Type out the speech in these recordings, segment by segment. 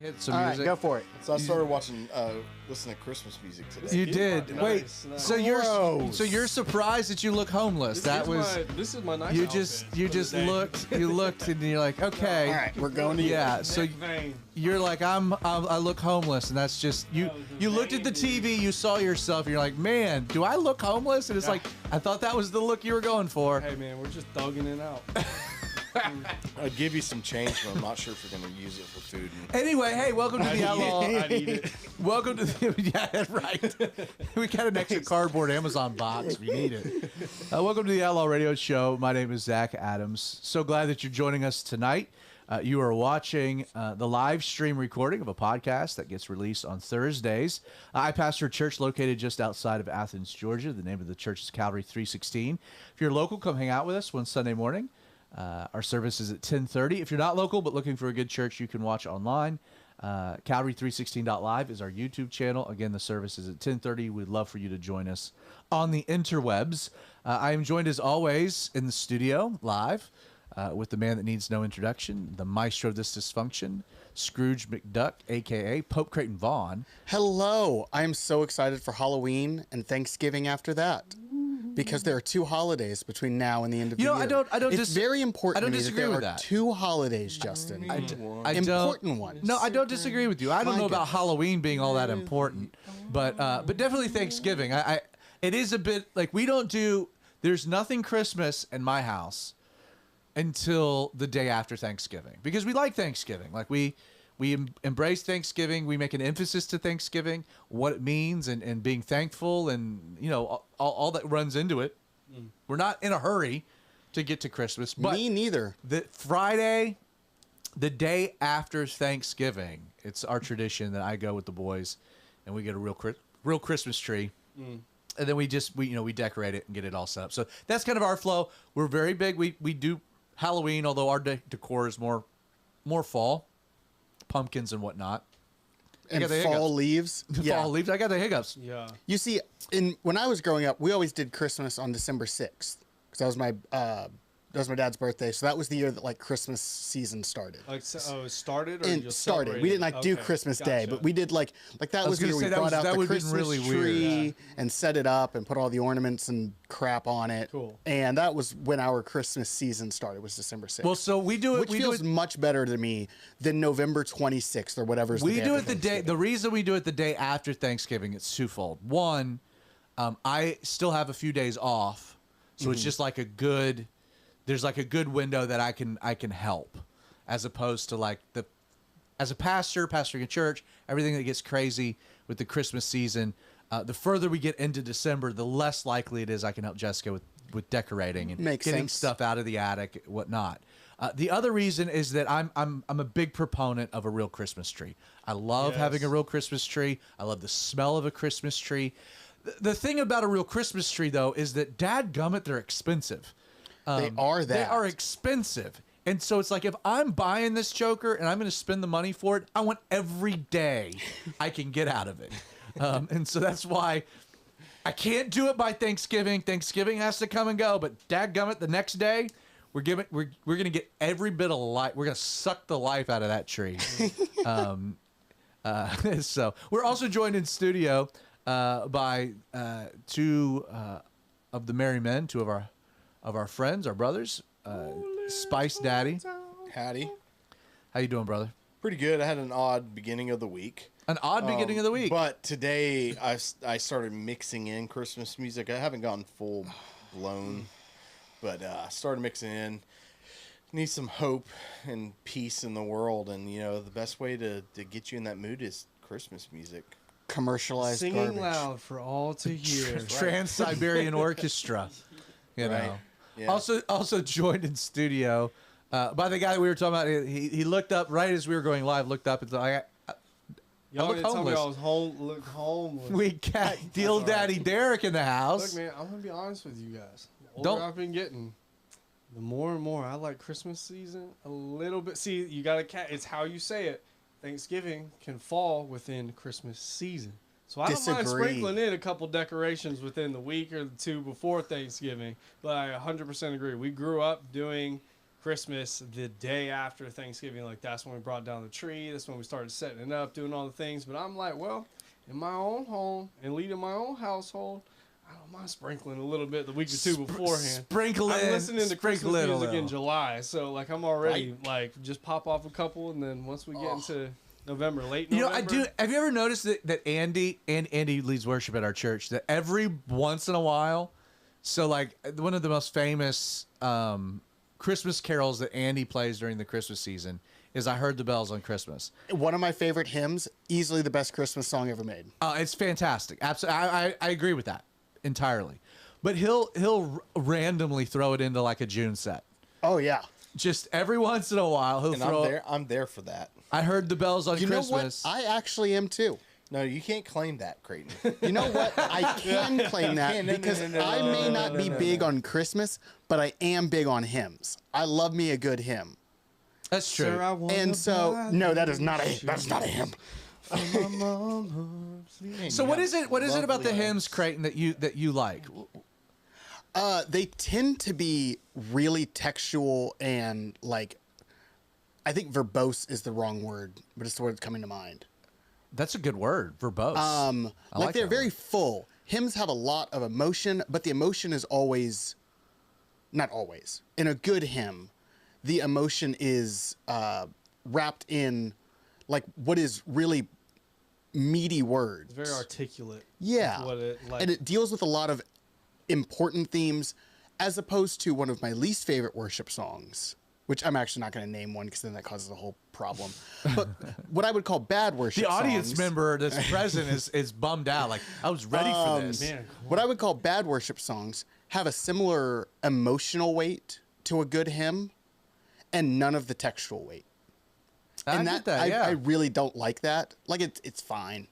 Hit some All music. right, go for it. So I started listening to Christmas music today. You did. Wait, Nice. so you're surprised that you look homeless. This is my nice you outfit just for the day. looked and you're like, okay. All right, we're going to Yeah, so Neck vein. you're like, I look homeless, and that's just you. You looked at the TV, you saw yourself, and you're like, man, do I look homeless? And it's like, I thought that was the look you were going for. Hey man, we're just thugging it out. I'd give you some change, but I'm not sure if we're going to use it for food. Anyway, hey, welcome to the Outlaw. I need it. Welcome to the, yeah, right. We got an extra cardboard Amazon box if you need it. Welcome to the Outlaw Radio Show. My name is Zach Adams. So glad that you're joining us tonight. You are watching the live stream recording of a podcast that gets released on Thursdays. I pastor a church located just outside of Athens, Georgia. The name of the church is Calvary 316. If you're local, come hang out with us one Sunday morning. Our service is at 10:30. If you're not local but looking for a good church, you can watch online. Calvary316.live is our YouTube channel. Again, the service is at 10:30. We'd love for you to join us on the interwebs. I am joined as always in the studio live with the man that needs no introduction, the maestro of this dysfunction, Scrooge McDuck, a.k.a. Pope Creighton Vaughn. Hello. I am so excited for Halloween and Thanksgiving after that. Because there are two holidays between now and the end of the year. I don't. It's very important. I don't to me disagree that there with are that. two holidays, Justin. Important ones. No, I don't disagree with you. I don't My know about goodness. Halloween being all that important, but definitely Thanksgiving. It is a bit like we don't do. There's nothing Christmas in my house until the day after Thanksgiving because we like Thanksgiving. Like we embrace Thanksgiving. We make an emphasis to Thanksgiving, what it means, and being thankful, and all that runs into it. We're not in a hurry to get to Christmas, but Me neither. the Friday, the day after Thanksgiving, it's our tradition that I go with the boys, and we get a real Christmas tree, and then we decorate it and get it all set up. So that's kind of our flow. We're very big. We do Halloween, although our decor is more fall, pumpkins and whatnot. And got the fall hiccups. leaves. Yeah. Fall leaves. I got the hiccups. Yeah. You see, when I was growing up, we always did Christmas on December 6th. Because that was my dad's birthday. So that was the year that Christmas season started. Like, it started or And just started. We didn't do Okay, Christmas Day, gotcha. but we did that was the year we brought out the Christmas tree and set it up and put all the ornaments and crap on it. Cool. And that was when our Christmas season started. Was December 6th. Well, so we do it. Which we feels do it, much better to me than November 26th or whatever's. We the day do it after the day. Thanksgiving. The reason we do it the day after Thanksgiving, it's twofold. One, I still have a few days off, so it's just like a good. There's like a good window that I can help, as opposed to as a pastoring a church, everything that gets crazy with the Christmas season. The further we get into December, the less likely it is I can help Jessica with decorating and Makes getting sense. stuff out of the attic, whatnot. The other reason is that I'm a big proponent of a real Christmas tree. I love having a real Christmas tree. I love the smell of a Christmas tree. The thing about a real Christmas tree, though, is that dadgummit, they're expensive. They are that. They are expensive. And so it's like, if I'm buying this joker and I'm going to spend the money for it, I want every day I can get out of it. And so that's why I can't do it by Thanksgiving. Thanksgiving has to come and go. But dadgummit, the next day, we're going to get every bit of life. We're going to suck the life out of that tree. So we're also joined in studio by two of the merry men, two of our friends, our brothers, Spice Daddy. Howdy. How you doing, brother? Pretty good. I had an odd beginning of the week. An odd beginning of the week. But today I started mixing in Christmas music. I haven't gone full blown, but I started mixing in. Need some hope and peace in the world, and the best way to get you in that mood is Christmas music. Commercialized Singing garbage. loud for all to hear. Trans-Siberian Orchestra. You know. Right. Yeah. Also joined in studio by the guy that we were talking about. He looked up right as we were going live. Looked up and thought, Y'all look didn't tell me homeless. I was look homeless. "We got Deal Daddy Derek in the house." Look, man, I'm gonna be honest with you guys. The older Don't- I've been getting, the more and more I like Christmas season a little bit. See, you got to it's how you say it. Thanksgiving can fall within Christmas season. So I don't mind Disagree. sprinkling in a couple decorations within the week or the two before Thanksgiving. But I 100% agree. We grew up doing Christmas the day after Thanksgiving. Like, that's when we brought down the tree. That's when we started setting it up, doing all the things. But I'm like, well, in my own home and leading my own household, I don't mind sprinkling a little bit the week or two beforehand. Sprinkle I'm in, listening to sprinkle Christmas it a music in little. July, so like I'm already like just pop off a couple, and then once we get into November, late November. I do. Have you ever noticed that Andy leads worship at our church? That every once in a while, so like one of the most famous Christmas carols that Andy plays during the Christmas season is "I Heard the Bells on Christmas." One of my favorite hymns, easily the best Christmas song ever made. It's fantastic. Absolutely, I agree with that entirely. But he'll randomly throw it into like a June set. Oh yeah. Just every once in a while he'll And throw. I'm there for that. I heard the bells on You know Christmas. what? I actually am too. No, you can't claim that, Creighton. You know what? I can claim that No, no, because no, no, I may not be big on Christmas, but I am big on hymns. I love me a good hymn. That's true. Sir, I wanna And so, buy no, that is you not a shoes that's not a hymn. for my mama, please. So what is it? What is it about the Lovely hymns, Creighton, that you like? They tend to be really textual and like, I think verbose is the wrong word, but it's the word that's coming to mind. That's a good word, verbose. I Like they're that very word. full. Hymns have a lot of emotion, but the emotion is always, not always. In a good hymn, the emotion is wrapped in like what is really meaty words. It's very articulate. Yeah. with What it, like, And it deals with a lot of important themes as opposed to one of my least favorite worship songs, which I'm actually not going to name one because then that causes a whole problem. But what I would call bad worship The audience songs, member that's present is bummed out. Like, I was ready for this. man, what I would call bad worship songs have a similar emotional weight to a good hymn and none of the textual weight. I And get that. Yeah. I really don't like that. Like it's fine.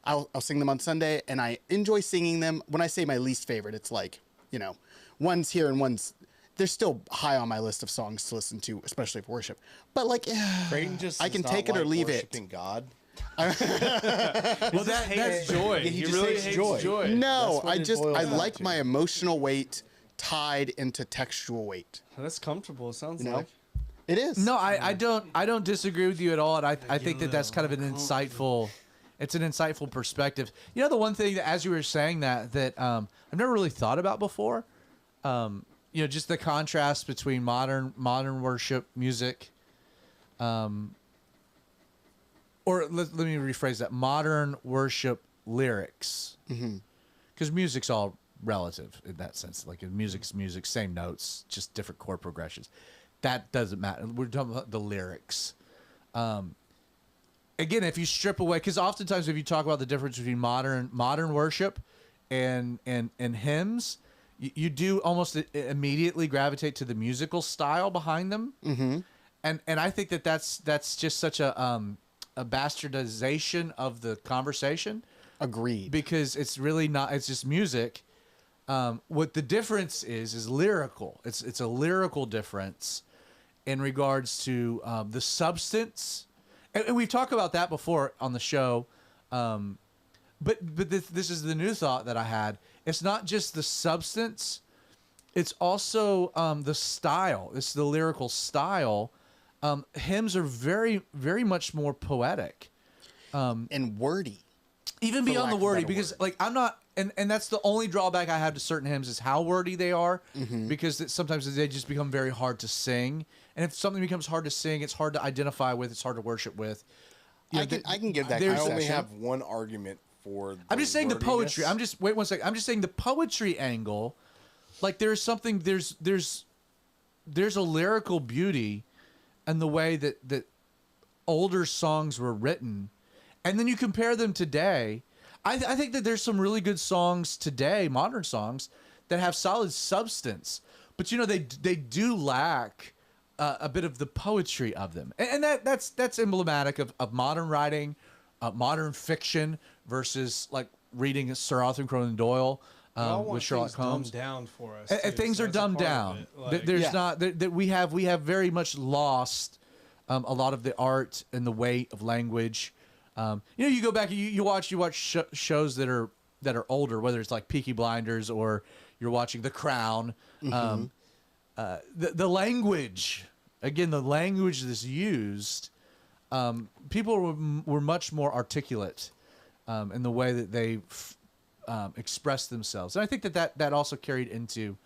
I'll sing them on Sunday, and I enjoy singing them. When I say my least favorite, it's like, you know, one's here and one's. They're still high on my list of songs to listen to, especially for worship. But like, Creighton just I does can not take it or like leave it. worshiping God. well, that's joy. Yeah, he he just really hates hates joy. joy. no, That's what I it just boils I down like to. my emotional weight tied into textual weight. That's comfortable. It sounds You know, like. it is. No, I don't disagree with you at all, and I think that's kind of an insightful. It's an insightful perspective. You know, the one thing that, as you were saying that I've never really thought about before, you know, just the contrast between modern worship music, or let me rephrase that: modern worship lyrics, because music's all relative in that sense. Like music's music, same notes, just different chord progressions. That doesn't matter. We're talking about the lyrics. Again, if you strip away, because oftentimes if you talk about the difference between modern worship and hymns, you do almost immediately gravitate to the musical style behind them. Mm-hmm. And I think that's just such a bastardization of the conversation. Agreed. Because it's really not. It's just music. What the difference is lyrical. It's a lyrical difference in regards to the substance, and we've talked about that before on the show. But this is the new thought that I had. It's not just the substance; it's also the style. It's the lyrical style. Hymns are very, very much more poetic, and wordy. even For beyond lack the of a wordy. better Because word. like I'm not, and that's the only drawback I have to certain hymns is how wordy they are. Because sometimes they just become very hard to sing, and if something becomes hard to sing, it's hard to identify with. It's hard to worship with. You know, I can give that there's- I only concession. have one argument for. I'm just saying the poetry. wordiness. Wait one second. I'm just saying the poetry angle. Like there's something there's a lyrical beauty in the way that older songs were written, and then you compare them today. I think that there's some really good songs today, modern songs, that have solid substance, but you know they do lack a bit of the poetry of them, and that's emblematic of modern writing, modern fiction versus like reading Sir Arthur Conan Doyle. We all want With Sherlock things Holmes, dumbed down for us. and too, things so are that's a dumbed part of down. it. Like, There's Yeah. not that we have very much lost a lot of the art and the weight of language. You know, you go back, you watch shows that are older, whether it's like Peaky Blinders or you're watching The Crown. the language, again, the language that's used, people were much more articulate in the way that they express themselves, and I think that also carried into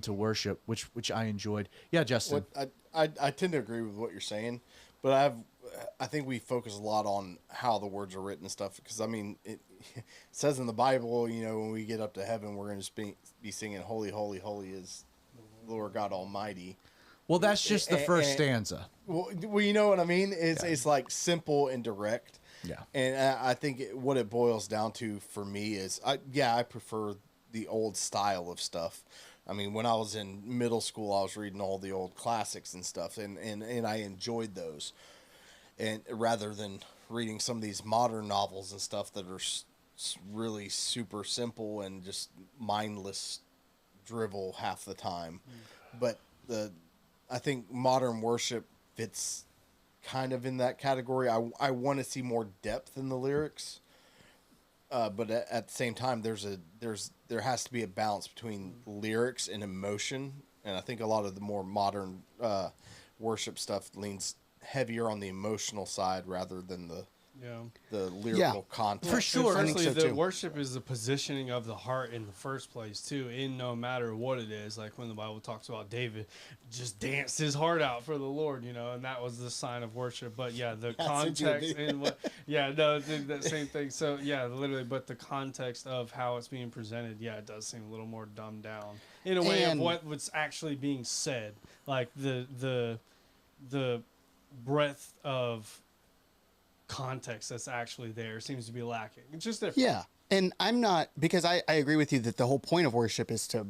worship, which I enjoyed. Yeah, Justin. I tend to agree with what you're saying, but I think we focus a lot on how the words are written and stuff, because I mean it says in the Bible, you know, when we get up to heaven, we're going to just be singing "Holy, holy, holy is Lord God Almighty." Well, that's just the first stanza. Well, you know what I mean? It's like simple and direct. Yeah. And I think what it boils down to for me is, I prefer the old style of stuff. I mean, when I was in middle school, I was reading all the old classics and stuff, and I enjoyed those. And rather than reading some of these modern novels and stuff that are really super simple and just mindless drivel half the time. But I think modern worship fits kind of in that category. I want to see more depth in the lyrics, but at the same time, there has to be a balance between lyrics and emotion. And I think a lot of the more modern worship stuff leans heavier on the emotional side rather than the lyrical content. For sure. Especially so the too. worship is the positioning of the heart in the first place too, in no matter what it is. Like when the Bible talks about David just danced his heart out for the Lord, you know, and that was the sign of worship. But yeah, the context and what that same thing. So yeah, literally, but the context of how it's being presented, it does seem a little more dumbed down in a way of what's actually being said. Like the breadth of context that's actually there seems to be lacking. It's just different. Yeah. And I'm not, because I agree with you that the whole point of worship is to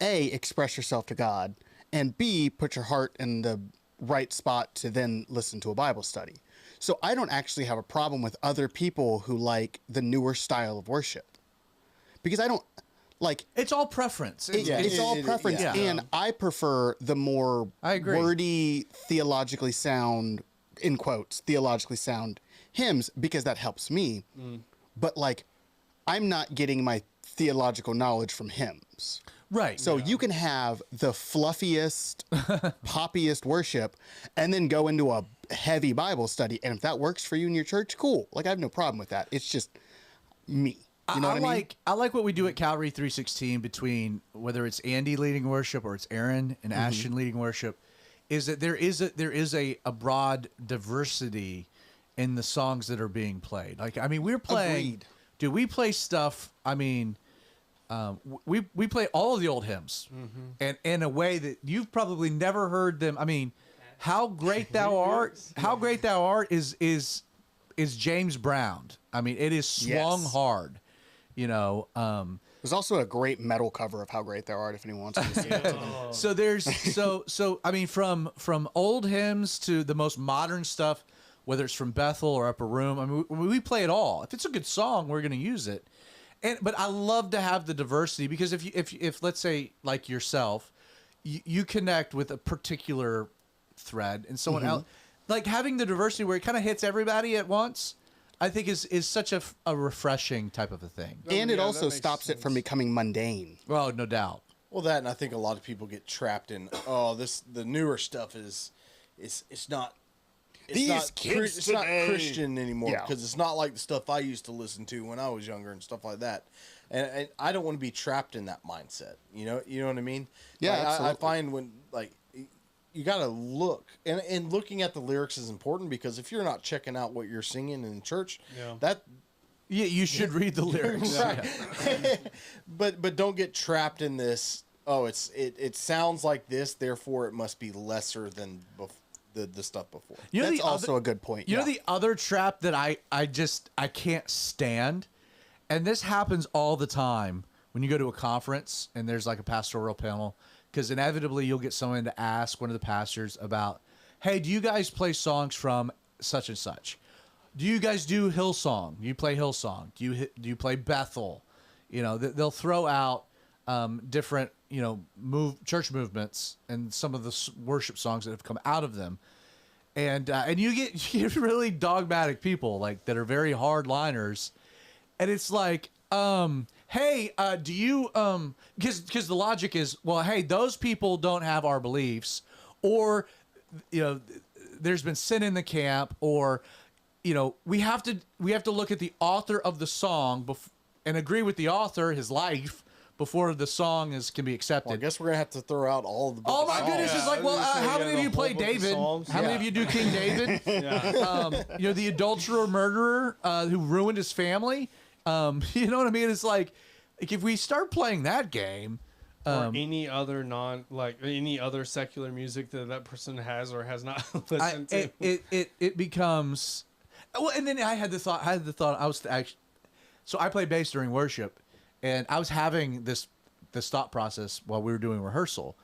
A, express yourself to God, and B, put your heart in the right spot to then listen to a Bible study. So I don't actually have a problem with other people who like the newer style of worship, because I don't like. It's all preference. It's all preference, yeah. and I prefer the more I agree. wordy, theologically sound, in quotes, theologically sound hymns, because that helps me. But like, I'm not getting my theological knowledge from hymns. Right. So you can have the fluffiest, poppiest worship and then go into a heavy Bible study. And if that works for you in your church, cool. Like, I have no problem with that. It's just me. You know what I mean? I like what we do at Calvary 316 between whether it's Andy leading worship or it's Aaron and Ashton leading worship, is that there is a broad diversity in the songs that are being played. Like, I mean, we're playing, Agreed. dude, we play stuff. I mean, we play all of the old hymns, and in a way that you've probably never heard them. I mean, how great thou art is James Brown. I mean, it is swung Yes. hard. You know, There's also a great metal cover of How Great Thou Art if anyone wants to see it. so there's so I mean, from old hymns to the most modern stuff, whether it's from Bethel or Upper Room. I mean, we play it all. If it's a good song, we're going to use it. But I love to have the diversity, because if let's say like yourself, you connect with a particular thread and someone else, like having the diversity where it kind of hits everybody at once, I think is such a refreshing type of a thing. And it Yeah, also that makes stops it from sense. becoming mundane. Well, no doubt. Well, that, and I think a lot of people get trapped in, the newer stuff it's not. These kids it's not today. Christian anymore, Yeah. because it's not like the stuff I used to listen to when I was younger and stuff like that. And I don't want to be trapped in that mindset. You know what I mean? Yeah, Like, I absolutely. find when you got to look, and looking at the lyrics is important, because if you're not checking out what you're singing in church, Yeah. Yeah, you should read the lyrics. Right. but don't get trapped in this. Oh, it sounds like this, therefore it must be lesser than the stuff before. You know, That's the also other, a good point. You know yeah. the other trap that I can't stand, and this happens all the time when you go to a conference and there's like a pastoral panel, because inevitably you'll get someone to ask one of the pastors about, hey, do you guys play songs from such and such? Do you guys do Hillsong? Do you play Hillsong? Do you play Bethel? You know, they'll throw out different, you know, church movements and some of the worship songs that have come out of them. And you get really dogmatic people like that are very hard liners. And it's like, hey, do you because the logic is, well, hey, those people don't have our beliefs, or there's been sin in the camp, or we have to look at the author of the song and agree with the author, his life, before the song can be accepted. Well, I guess we're gonna have to throw out all of the. Oh my goodness! Yeah, It's like, well, how many of you play David? How many of you do King David? The adulterer, murderer who ruined his family. You know what I mean? It's like if we start playing that game, or any other any other secular music that person has or has not listened to, it becomes. Well, and then I had the thought. I was actually, so I play bass during worship, and I was having this thought process while we were doing rehearsal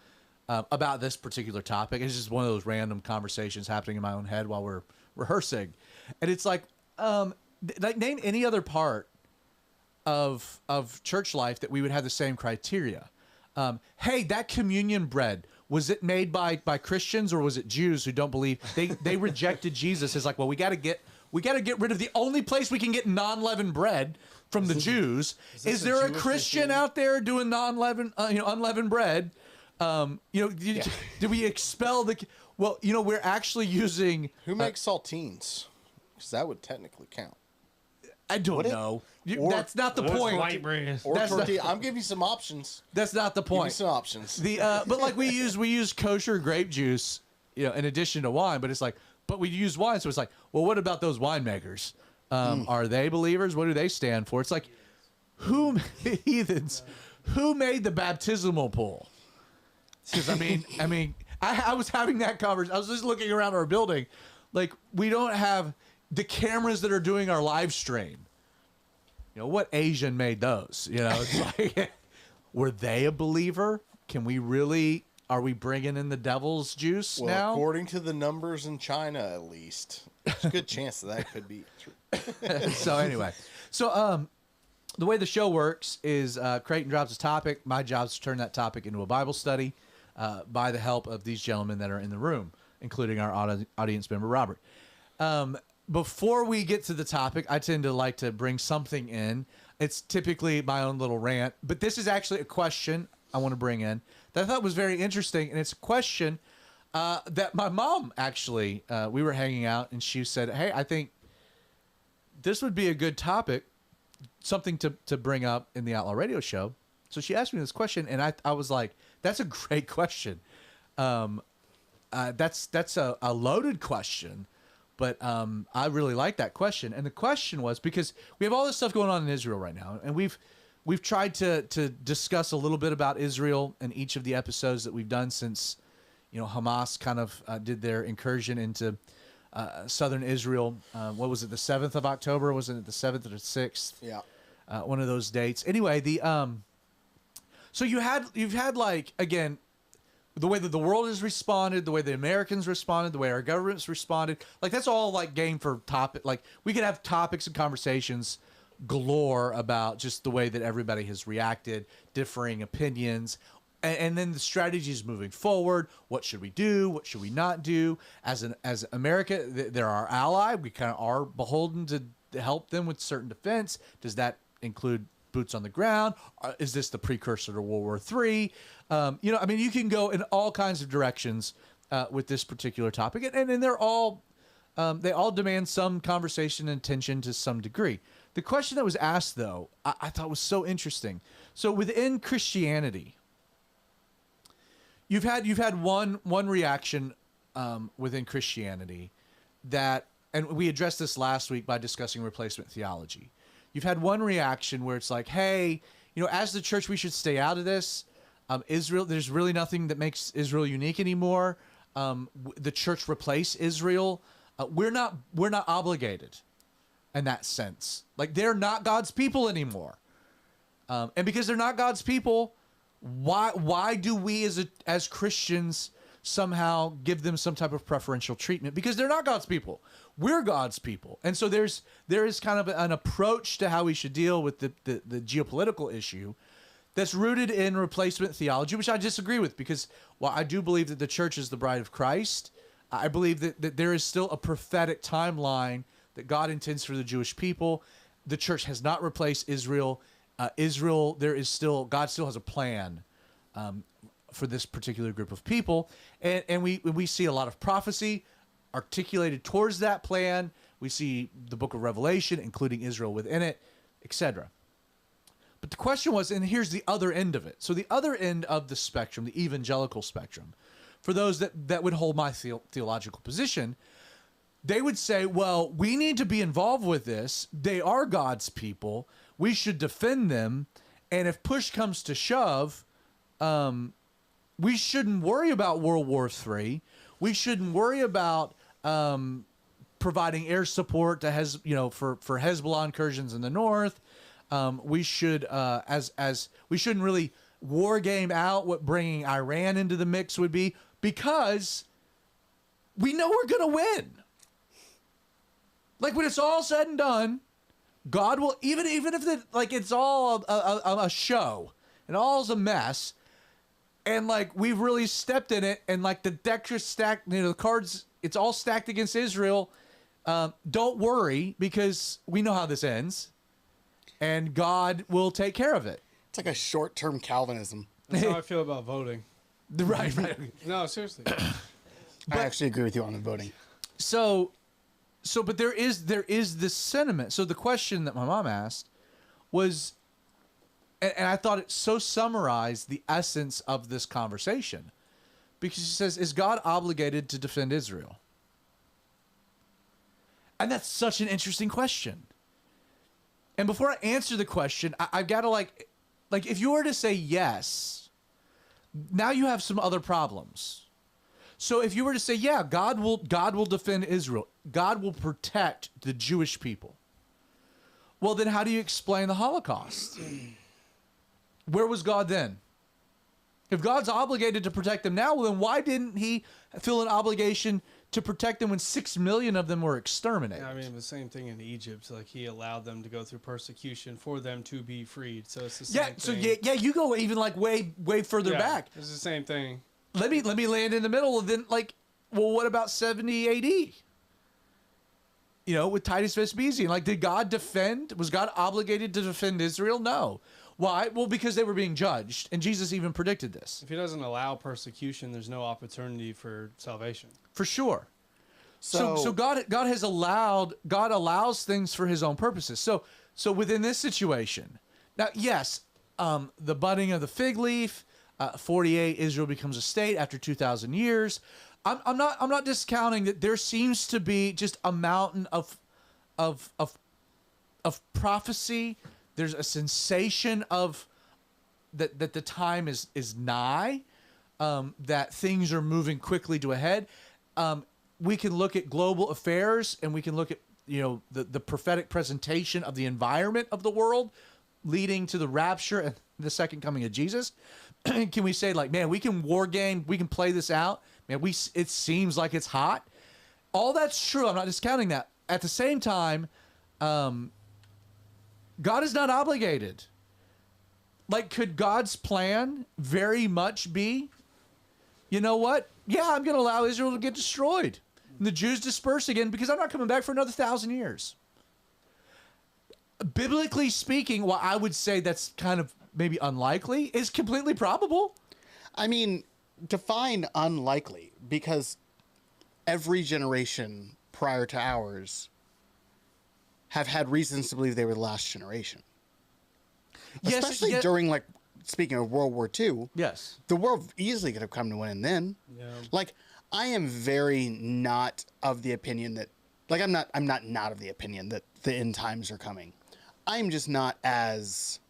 about this particular topic. It's just one of those random conversations happening in my own head while we're rehearsing, and it's like name any other part of church life that we would have the same criteria. Hey, that communion bread, was it made by Christians or was it Jews who don't believe they rejected Jesus? It's like, well, we got to get rid of the only place we can get non-leavened bread from the Jews. Is there a Christian out there doing non-leavened, unleavened bread? Did we expel the? Well, we're actually using. Who makes saltines? Because that would technically count. I don't know. That's not the point. White bread. Or tortilla. I'm giving you some options. That's not the Give me point. some options. But like we use kosher grape juice, in addition to wine. But it's like, but we use wine, so it's like, well, what about those winemakers? Are they believers? What do they stand for? It's like, heathens, who made the baptismal pool? Because I was having that conversation. I was just looking around our building, like we don't have the cameras that are doing our live stream. What Asian made those? It's like, were they a believer? Are we bringing in the devil's juice now? According to the numbers in China, at least, there's a good chance that could be true. So anyway, the way the show works is Creighton drops a topic. My job is to turn that topic into a Bible study by the help of these gentlemen that are in the room, including our audience member, Robert. Before we get to the topic, I tend to like to bring something in. It's typically my own little rant, but this is actually a question I want to bring in that I thought was very interesting, and it's a question that my mom actually, we were hanging out, and she said, hey, I think this would be a good topic, something to bring up in the Outlaw Radio Show. So she asked me this question, and I was like, that's a great question. That's a loaded question. But I really like that question. And the question was, because we have all this stuff going on in Israel right now, and we've tried to discuss a little bit about Israel in each of the episodes that we've done since, Hamas kind of did their incursion into southern Israel. What was it, the 7th of October? Wasn't it the 7th or the 6th? Yeah. One of those dates. Anyway, so you've had like, again, the way that the world has responded, the way the Americans responded, the way our government's responded, like that's all like game for topic. Like we could have topics and conversations galore about just the way that everybody has reacted, differing opinions, and then the strategies moving forward. What should we do? What should we not do? As America, they're our ally. We kind of are beholden to help them with certain defense. Does that include boots on the ground? Is this the precursor to World War III? You can go in all kinds of directions with this particular topic, and they're all they all demand some conversation and attention to some degree. The question that was asked, though, I thought was so interesting. So within Christianity, you've had one reaction within Christianity that, and we addressed this last week by discussing replacement theology. You've had one reaction where it's like, hey, as the church, we should stay out of this. Israel, there's really nothing that makes Israel unique anymore. The church replace Israel. We're not obligated in that sense. Like they're not God's people anymore. And because they're not God's people, why do we as Christians somehow give them some type of preferential treatment? Because they're not God's people. We're God's people. And so there is kind of an approach to how we should deal with the geopolitical issue that's rooted in replacement theology, which I disagree with, because while I do believe that the church is the bride of Christ, I believe that there is still a prophetic timeline that God intends for the Jewish people. The church has not replaced Israel Israel, God still has a plan for this particular group of people, and we see a lot of prophecy articulated towards that plan. We see the book of Revelation, including Israel within it, etc. But the question was, and here's the other end of it. So the other end of the spectrum, the evangelical spectrum, for those that would hold my theological position, they would say, well, we need to be involved with this. They are God's people. We should defend them. And if push comes to shove, we shouldn't worry about World War III. We shouldn't worry about providing air support to for Hezbollah incursions in the north. We should we shouldn't really war game out what bringing Iran into the mix would be, because we know we're gonna win. Like, when it's all said and done, God will, even if it's all a show and all's a mess, and like we've really stepped in it, and like the deck is stacked, the cards, it's all stacked against Israel. Don't worry, because we know how this ends, and God will take care of it. It's like a short-term Calvinism. That's how I feel about voting. Right. No, seriously. I actually agree with you on the voting. But there is this sentiment. So the question that my mom asked was, and I thought it so summarized the essence of this conversation, because she says, is God obligated to defend Israel? And that's such an interesting question. And before I answer the question, I've got to like if you were to say yes, now you have some other problems. So if you were to say, yeah, God will defend Israel, God will protect the Jewish people, well, then how do you explain the Holocaust? Where was God then? If God's obligated to protect them now, well, then why didn't he feel an obligation to protect them when 6 million of them were exterminated? I mean, the same thing in Egypt. Like, he allowed them to go through persecution for them to be freed. So it's the same thing. So you go even like way further back. It's the same thing. Let me land in the middle, and then what about 70 AD? With Titus Vespasian, did God defend? Was God obligated to defend Israel? No. Why? Well, because they were being judged, and Jesus even predicted this. If he doesn't allow persecution, there's no opportunity for salvation. For sure. So God allows things for his own purposes. So within this situation, now, yes, the budding of the fig leaf, 48, Israel becomes a state after 2,000 years. I'm not discounting that there seems to be just a mountain of prophecy. There's a sensation of that the time is nigh, that things are moving quickly to a head. We can look at global affairs, and we can look at the prophetic presentation of the environment of the world leading to the rapture and the second coming of Jesus. Can we say, man, we can war game, we can play this out, man, it seems like it's hot. All that's true. I'm not discounting that. At the same time, God is not obligated. Could God's plan very much be, you know what? Yeah, I'm going to allow Israel to get destroyed and the Jews disperse again, because I'm not coming back for another 1,000 years. Biblically speaking, while I would say that's kind of maybe unlikely, is completely probable. I mean, define unlikely, because every generation prior to ours have had reasons to believe they were the last generation. Yes, especially during, speaking of World War II. Yes. The world easily could have come to an end then. Yeah. I am very not of the opinion that, I'm not of the opinion that the end times are coming. I'm just not as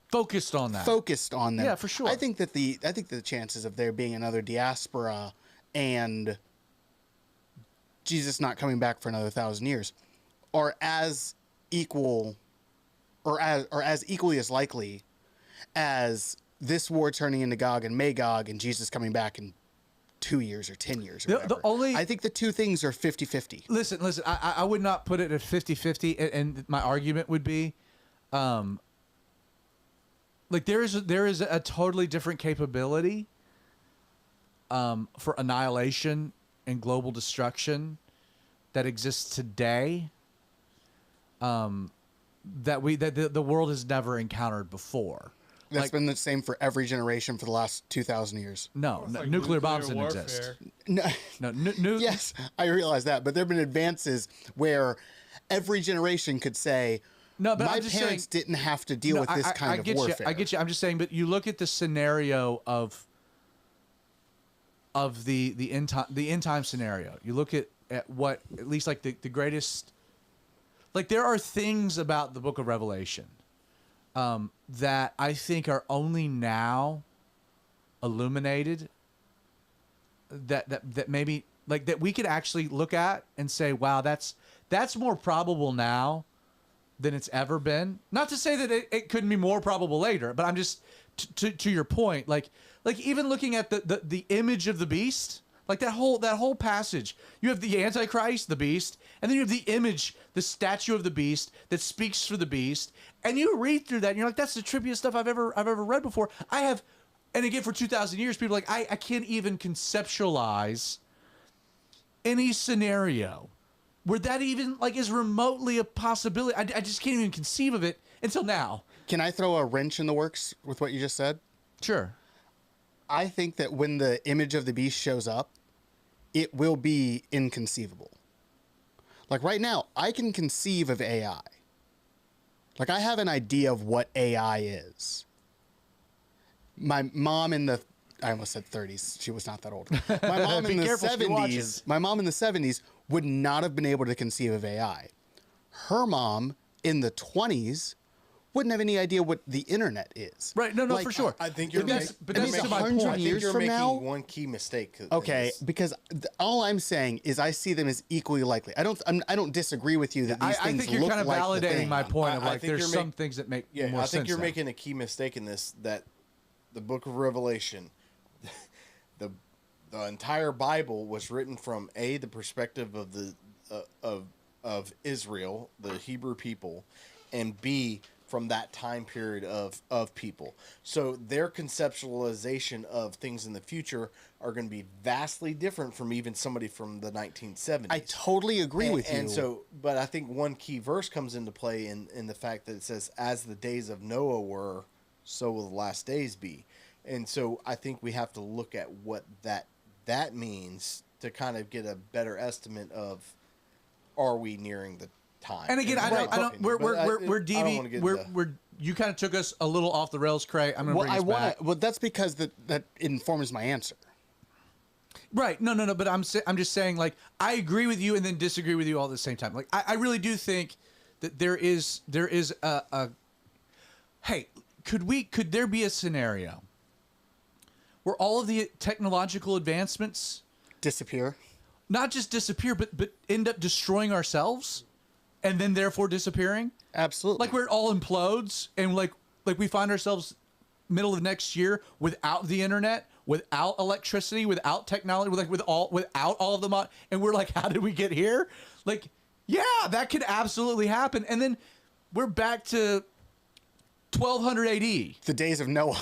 focused on that. Yeah, for sure. I think that the chances of there being another diaspora and Jesus not coming back for another 1,000 years are as equal, or as equally as likely as this war turning into Gog and Magog and Jesus coming back in 2 years or 10 years or whatever. I think the two things are 50-50. Listen, I would not put it at 50-50, and my argument would be, there is a totally different capability for annihilation and global destruction that exists today that the world has never encountered before. That's been the same for every generation for the last 2,000 years. No, It's like nuclear bombs didn't warfare. exist. No, No, yes, I realize that, but there have been advances where every generation could say, No, but my I'm just parents saying- didn't have to deal with this kind of get warfare. You, I get you. I'm just saying, but you look at the scenario of the end time scenario. You look at what at least like the greatest. Like there are things about the Book of Revelation that I think are only now illuminated. That maybe like that we could actually look at and say, wow, that's more probable now than it's ever been. Not to say that it couldn't be more probable later, but I'm just to your point, like even looking at the image of the beast, like that whole passage. You have the Antichrist, the beast, and then you have the image, the statue of the beast that speaks for the beast, and you read through that and you're like, that's the trippiest stuff I've ever read before. I have, and again for 2,000 years, people are like I can't even conceptualize any scenario where that even like is remotely a possibility. I just can't even conceive of it until now. Can I throw a wrench in the works with what you just said? Sure. I think that when the image of the beast shows up, it will be inconceivable. Like right now, I can conceive of AI. Like I have an idea of what AI is. My mom in the, I almost said 30s. She was not that old. My mom in the careful, she 70s, watches. my mom in the 70s would not have been able to conceive of AI. Her mom in the 20s wouldn't have any idea what the internet is. Right. No, Like, for sure. I think you're But making, that's to my 100 point. I think years you're from making now- one key mistake. in Okay, this. because all I'm saying is I see them as equally likely. I don't disagree with you that these I things think you're look kind of like the validating thing. my point of I like think there's you're some make- things that make Yeah, more I sense. think you're now. making a key mistake in this, that the Book of Revelation, the entire Bible was written from the perspective of the of Israel, the Hebrew people, and B, from that time period of people. So their conceptualization of things in the future are going to be vastly different from even somebody from the 1970s. I totally agree with you. And so, but I think one key verse comes into play in the fact that it says, as the days of Noah were, so will the last days be. And so I think we have to look at what that means to kind of get a better estimate of, are we nearing the time? And again, I don't. We're deviating. We're you kind of took us a little off the rails, Craig. I'm going to bring us back. Well, that's because that informs my answer. Right. No. But I'm just saying, like, I agree with you and then disagree with you all at the same time. Like, I really do think that there is a hey, could there be a scenario where all of the technological advancements Disappear. not just disappear, but end up destroying ourselves, and then therefore disappearing? Absolutely. Like where it all implodes, and like we find ourselves middle of next year without the internet, without electricity, without technology, without all of them on, and we're like, how did we get here? Like, yeah, that could absolutely happen, and then we're back to 1200 AD. the days of Noah.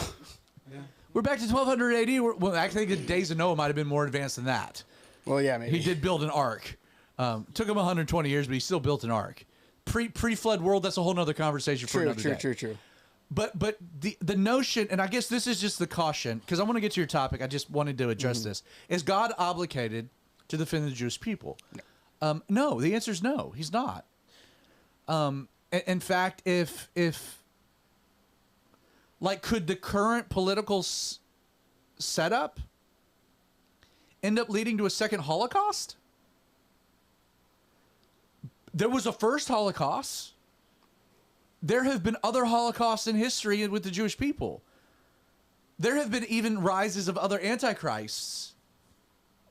We're back to 1200 AD. Well, actually, the days of Noah might have been more advanced than that. Well, yeah, maybe. He did build an ark. Took him 120 years, but he still built an ark. Pre-flood world, that's a whole nother conversation for another day. True. But the notion, and I guess this is just the caution, because I want to get to your topic. I just wanted to address this. Is God obligated to defend the Jewish people? No. No. The answer is no. He's not. In fact, if like, could the current political setup end up leading to a second Holocaust? There was a first Holocaust. There have been other Holocausts in history with the Jewish people. There have been even rises of other antichrists,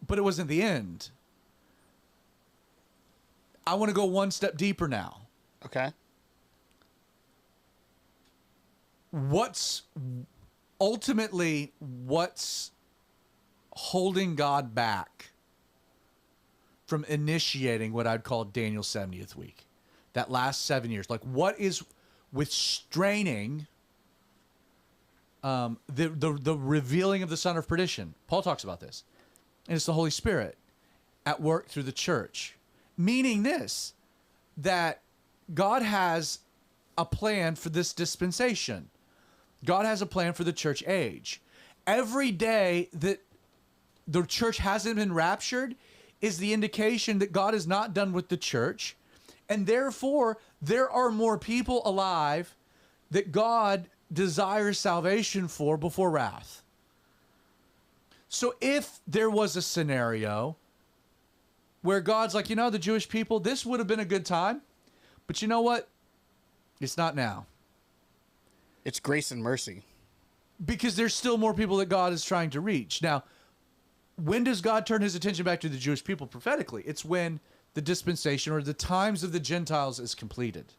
but it wasn't the end. I want to go one step deeper now. Okay. What's holding God back from initiating what I'd call Daniel's 70th week? That last 7 years. Like, what is restraining the revealing of the son of perdition? Paul talks about this. And it's the Holy Spirit at work through the church. Meaning this, that God has a plan for this dispensation. God has a plan for the church age. Every day that the church hasn't been raptured is the indication that God is not done with the church. And therefore, there are more people alive that God desires salvation for before wrath. So if there was a scenario where God's like, the Jewish people, this would have been a good time, but you know what? It's not now. It's grace and mercy. Because there's still more people that God is trying to reach. Now, when does God turn his attention back to the Jewish people prophetically? It's when the dispensation or the times of the Gentiles is completed.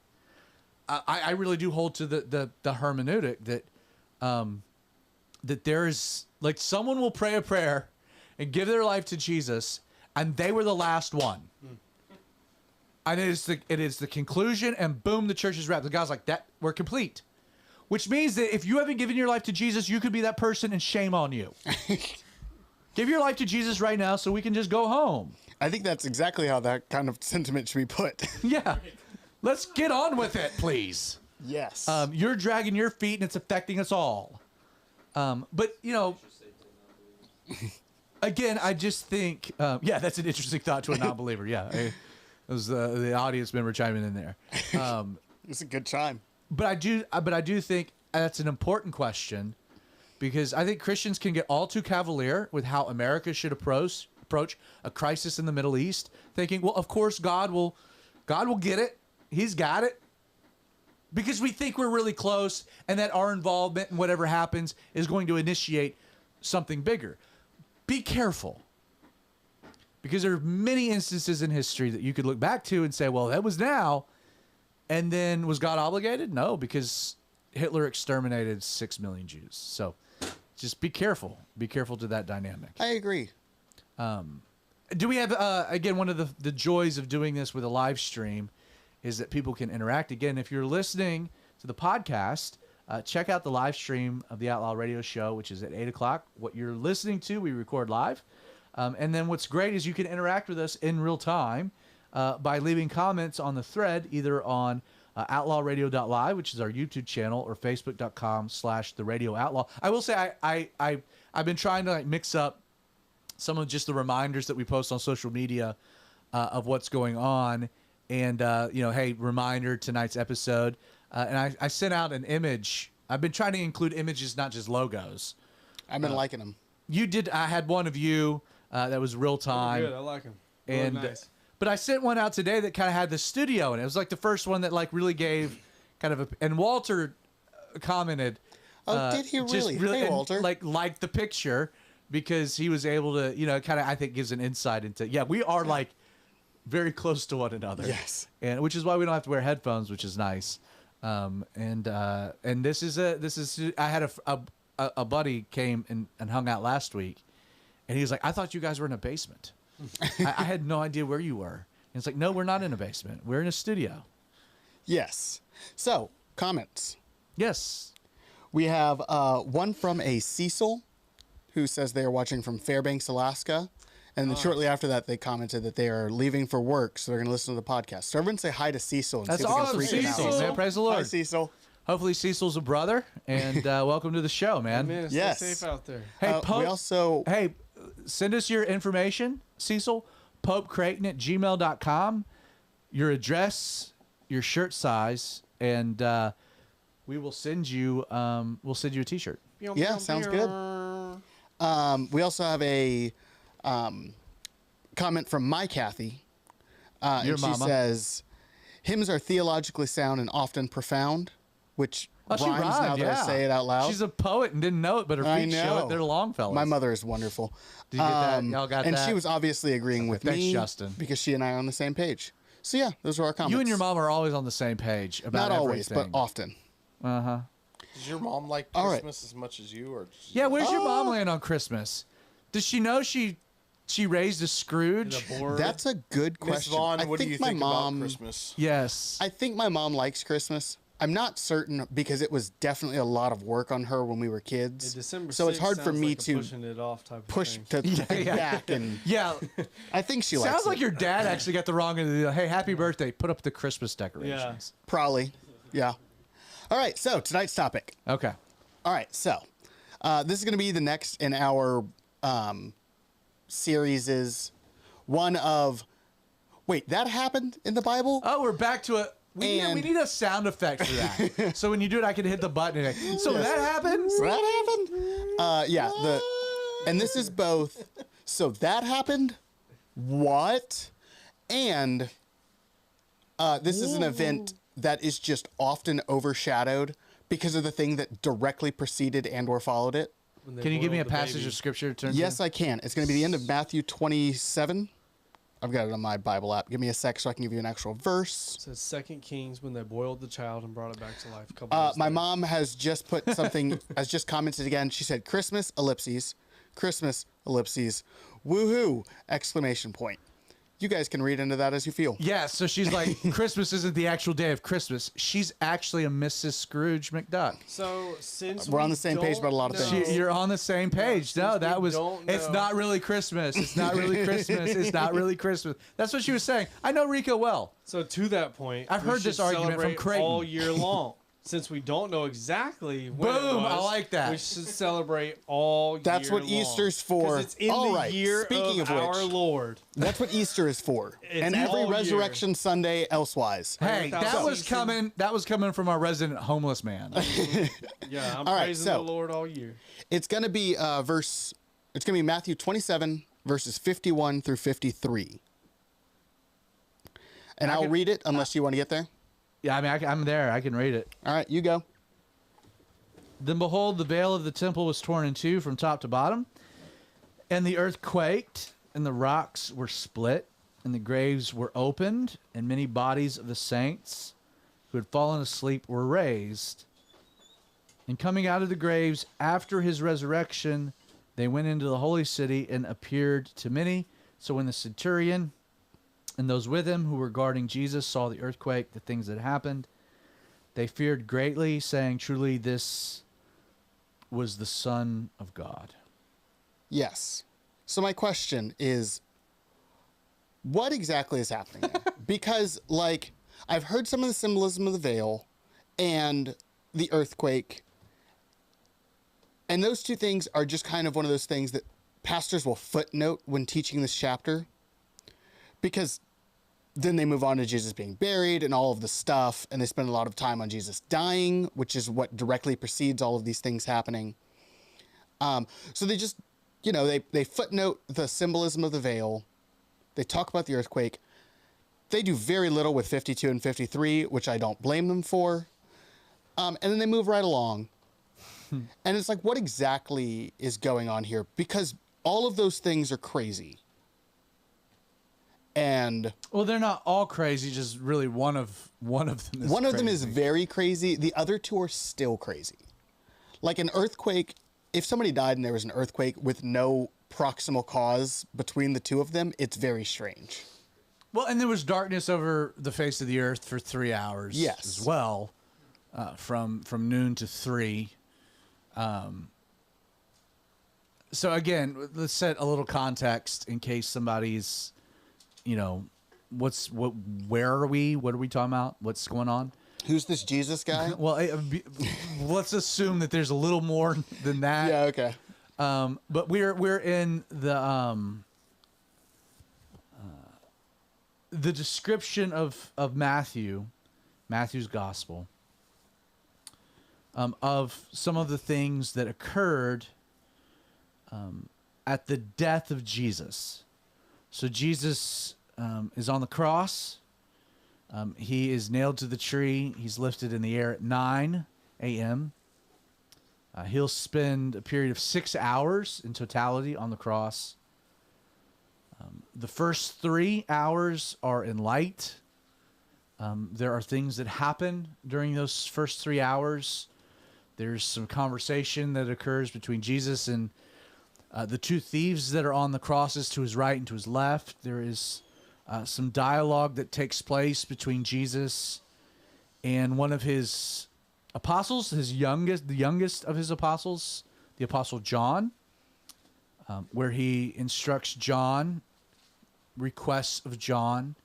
I really do hold to the hermeneutic that that there is, like, someone will pray a prayer and give their life to Jesus, and they were the last one. And it is the conclusion, and boom, the church is wrapped. The God's like, that, we're complete. Which means that if you haven't given your life to Jesus, you could be that person, and shame on you. Give your life to Jesus right now so we can just go home. I think that's exactly how that kind of sentiment should be put. Yeah. Let's get on with it, please. Yes. You're dragging your feet, and it's affecting us all. But, again, I just think, that's an interesting thought to a non-believer. Yeah. It was the audience member chiming in there. It's a good chime. But I do think that's an important question, because I think Christians can get all too cavalier with how America should approach a crisis in the Middle East, thinking, well, of course God will get it. He's got it. Because we think we're really close, and that our involvement in whatever happens is going to initiate something bigger. Be careful. Because there are many instances in history that you could look back to and say, well, that was now. And then was God obligated? No, because Hitler exterminated 6 million Jews. So just be careful. Be careful to that dynamic. I agree. Do we have, again, one of the joys of doing this with a live stream is that people can interact. Again, if you're listening to the podcast, check out the live stream of the Outlaw Radio Show, which is at 8 o'clock. What you're listening to, we record live. And then what's great is you can interact with us in real time by leaving comments on the thread, either on outlawradio.live, which is our YouTube channel, or facebook.com/theradiooutlaw. I will say I've been trying to mix up some of just the reminders that we post on social media of what's going on. And, hey, reminder, tonight's episode. And I sent out an image. I've been trying to include images, not just logos. I've been liking them. You did. I had one of you that was real time. Good. I like them. Really And nice. But I sent one out today that kind of had the studio in it. It was like the first one that really gave kind of and Walter commented. Oh, did he really? Hey, and, Walter. Liked the picture because he was able to, kind of, I think, gives an insight into, we are very close to one another. Yes. And which is why we don't have to wear headphones, which is nice. And this is I had a buddy came and hung out last week, and he was like, I thought you guys were in a basement. I had no idea where you were. And it's like, no, we're not in a basement. We're in a studio. Yes. So, comments. Yes. We have one from a Cecil who says they are watching from Fairbanks, Alaska. And then shortly after that, they commented that they are leaving for work, so they're going to listen to the podcast. So everyone say hi to Cecil. And That's see if awesome, we can freak him Cecil. out. Man, praise the Lord. Hi, Cecil. Hopefully Cecil's a brother, and welcome to the show, man. Man, Yes. stay safe out there. Hey, We also... Hey, send us your information, Cecil. PopeCreighton@gmail.com. Your address, your shirt size, and we will send you. We'll send you a T-shirt. Yeah, sounds good. We also have a comment from my Kathy. Your and she mama. says, hymns are theologically sound and often profound, which Oh, she rhymes now rhymed, that I say it out loud. She's a poet and didn't know it, but her I feet show know. it. They're Longfellows. My mother is wonderful. Did you get that? Y'all got and that? she was obviously agreeing with Thanks, me Justin. because she and I are on the same page. So yeah, those are our comments. You and your mom are always on the same page about Not always, everything. but often. Uh-huh. Does your mom like All right. Christmas as much as you, or just Yeah, where's your mom land on Christmas? Does she know she raised a Scrooge? The board. That's a good Miss question. Vaughn? I What do think you my think mom, about Christmas? Yes. I think my mom likes Christmas. I'm not certain because it was definitely a lot of work on her when we were kids. December so it's 6th hard for sounds me like a to pushing it off type of push thing. to think back, and Yeah. I think she likes Sounds like it. your dad actually got the wrong end of the deal. Hey, happy birthday. Put up the Christmas decorations. Probably, yeah. All right, so tonight's topic. Okay. All right, so this is going to be the next in our series is one of, wait, that happened in the Bible? Oh, we're back to it. We And- need a sound effect for that. So when you do it, I can hit the button. And so Yes. that happened? That happened? Yeah, and this is both, so that happened? What? And this is an event that is just often overshadowed because of the thing that directly preceded and or followed it. When they Can you give me a boiled the passage baby. of scripture to turn Yes, to? I can. It's going to be the end of Matthew 27. I've got it on my Bible app. Give me a sec so I can give you an actual verse. It says 2 Kings when they boiled the child and brought it back to life. A couple days My later. mom has just put something, has just commented again. She said, Christmas, ellipses, woohoo, exclamation point. You guys can read into that as you feel. Yeah, so she's like, Christmas isn't the actual day of Christmas. She's actually a Mrs. Scrooge McDuck. So since We're on we the same page don't about a lot of know- things. You're on the same page. since No, that we was. don't It's know- not really Christmas. It's not really Christmas. It's not really Christmas. That's what she was saying. I know Rico well. So to that point, I've we heard this should argument from celebrate Creighton. all year long. Since we don't know exactly when it Boom, was, I like that. We should celebrate all That's year what Easter's for. 'Cause it's in All the right, year speaking of which- our Lord. That's what Easter is for. It's And every all year. Resurrection Sunday elsewise. Hey, without that was season. coming. That was coming from our resident homeless man. Yeah, I'm All right, praising so- the Lord all year. It's going to be it's going to be Matthew 27, verses 51 through 53. And I'll read it unless you want to get there. Yeah, I mean, I'm there. I can read it. All right, you go. Then behold, the veil of the temple was torn in two from top to bottom, and the earth quaked, and the rocks were split, and the graves were opened, and many bodies of the saints who had fallen asleep were raised. And coming out of the graves after his resurrection, they went into the holy city and appeared to many. So when the centurion and those with him who were guarding Jesus saw the earthquake, the things that happened, they feared greatly, saying, truly this was the Son of God. Yes. So my question is, what exactly is happening there? Because, like, I've heard some of the symbolism of the veil and the earthquake, and those two things are just kind of one of those things that pastors will footnote when teaching this chapter, because then they move on to Jesus being buried and all of the stuff, and they spend a lot of time on Jesus dying, which is what directly precedes all of these things happening. So they just, they footnote the symbolism of the veil. They talk about the earthquake. They do very little with 52 and 53, which I don't blame them for. And then they move right along. And it's like, what exactly is going on here? Because all of those things are crazy. And Well, they're not all crazy, just really one of them is one of them is crazy. very crazy. The other two are still crazy. Like an earthquake, if somebody died and there was an earthquake with no proximal cause between the two of them, it's very strange. Well, and there was darkness over the face of the earth for 3 hours Yes. as well, from noon to 3. So again, let's set a little context in case somebody's, where are we? What are we talking about? What's going on? Who's this Jesus guy? Well, let's assume that there's a little more than that. Yeah, okay. But we're in the description of Matthew's gospel, of some of the things that occurred at the death of Jesus. So Jesus is on the cross. He is nailed to the tree. He's lifted in the air at 9 a.m. He'll spend a period of 6 hours in totality on the cross. The first 3 hours are in light. There are things that happen during those first 3 hours. There's some conversation that occurs between Jesus and the two thieves that are on the crosses to his right and to his left. There is some dialogue that takes place between Jesus and one of his apostles, the youngest of his apostles, the apostle John, where he instructs John, requests of John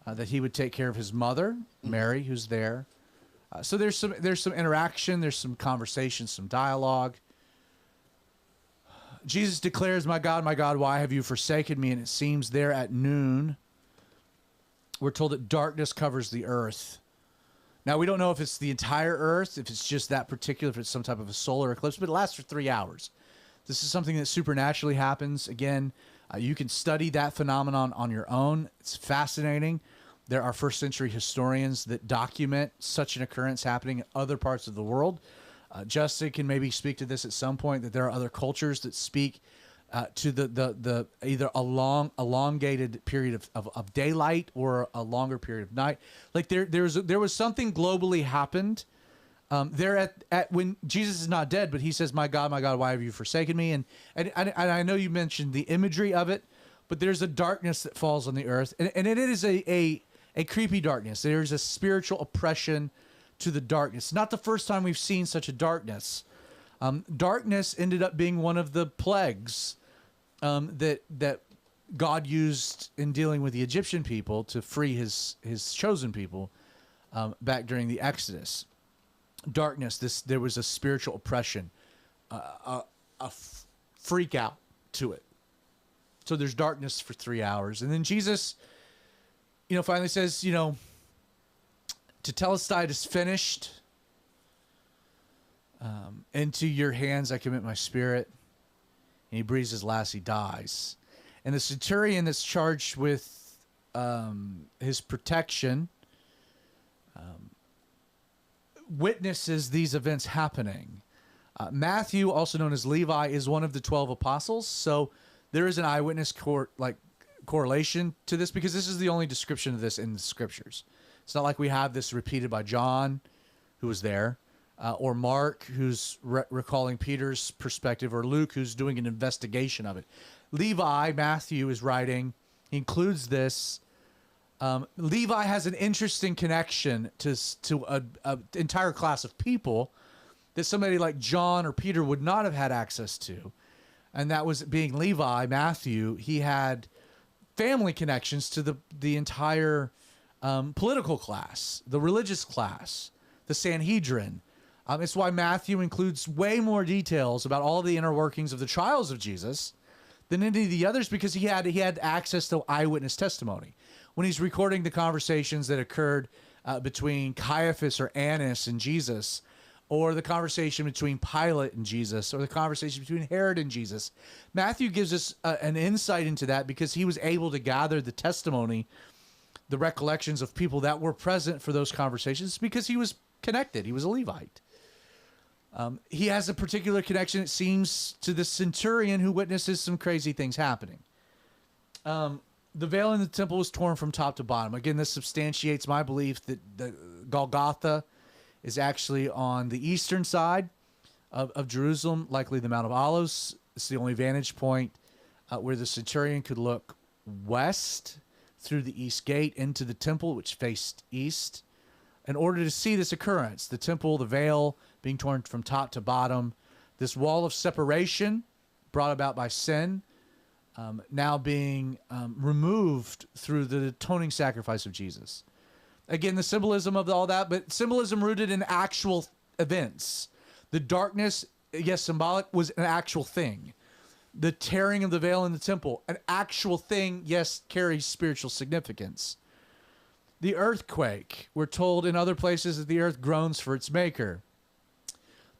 that he would take care of his mother, Mary, who's there, So there's some interaction, there's some conversation, some dialogue. Jesus declares, my God, why have you forsaken me? And it seems there at noon, we're told that darkness covers the earth. Now, we don't know if it's the entire earth, if it's just that particular, if it's some type of a solar eclipse, but it lasts for 3 hours. This is something that supernaturally happens. Again, you can study that phenomenon on your own. It's fascinating. There are first century historians that document such an occurrence happening in other parts of the world. Justin can maybe speak to this at some point, that there are other cultures that speak to the either a elongated period of daylight or a longer period of night. Like there was something globally happened there at when Jesus is not dead, but he says, my God, why have you forsaken me? And I know you mentioned the imagery of it, but there's a darkness that falls on the earth, and it is a creepy darkness. There's a spiritual oppression to the darkness. Not the first time we've seen such a darkness. Darkness ended up being one of the plagues that God used in dealing with the Egyptian people to free his chosen people back during the Exodus. Darkness, there was a spiritual oppression, a freak out to it. So there's darkness for 3 hours. And then Jesus, finally says, Tetelestai is finished. Into your hands I commit my spirit. And he breathes his last, he dies. And the centurion that's charged with his protection witnesses these events happening. Matthew, also known as Levi, is one of the 12 apostles. So there is an eyewitness correlation to this, because this is the only description of this in the scriptures. It's not like we have this repeated by John, who was there, or Mark, who's recalling Peter's perspective, or Luke, who's doing an investigation of it. Levi, Matthew, is writing, he includes this. Levi has an interesting connection to an entire class of people that somebody like John or Peter would not have had access to. And that was, being Levi, Matthew, he had family connections to the entire political class, the religious class, the Sanhedrin. It's why Matthew includes way more details about all the inner workings of the trials of Jesus than any of the others, because he had access to eyewitness testimony. When he's recording the conversations that occurred between Caiaphas or Annas and Jesus, or the conversation between Pilate and Jesus, or the conversation between Herod and Jesus, Matthew gives us an insight into that, because he was able to gather the testimony, the recollections of people that were present for those conversations, because he was connected. He was a Levite. He has a particular connection, it seems, to the centurion who witnesses some crazy things happening. The veil in the temple was torn from top to bottom. Again, this substantiates my belief that the Golgotha is actually on the eastern side of Jerusalem, likely the Mount of Olives. It's the only vantage point where the centurion could look west through the east gate into the temple, which faced east, in order to see this occurrence. The temple, the veil being torn from top to bottom, this wall of separation brought about by sin, now being removed through the atoning sacrifice of Jesus. Again, the symbolism of all that, but symbolism rooted in actual events. The darkness, yes, symbolic, was an actual thing. The tearing of the veil in the temple, an actual thing, yes, carries spiritual significance. The earthquake, we're told in other places that the earth groans for its maker.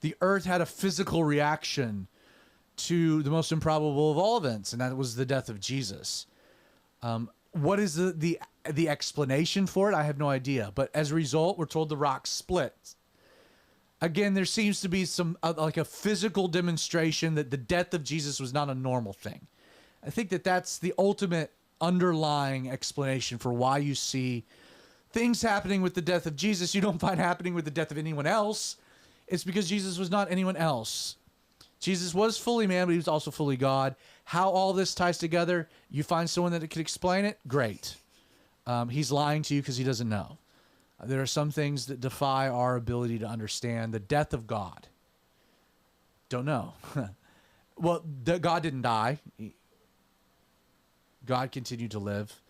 The earth had a physical reaction to the most improbable of all events, and that was the death of Jesus. What is the explanation for it? I have no idea. But as a result, we're told the rock split. Again, there seems to be some like a physical demonstration that the death of Jesus was not a normal thing. I think that that's the ultimate underlying explanation for why you see things happening with the death of Jesus you don't find happening with the death of anyone else. It's because Jesus was not anyone else. Jesus was fully man, but he was also fully God. How all this ties together, you find someone that could explain it, great. He's lying to you because he doesn't know. There are some things that defy our ability to understand. The death of God. Don't know. Well, God didn't die. God continued to live.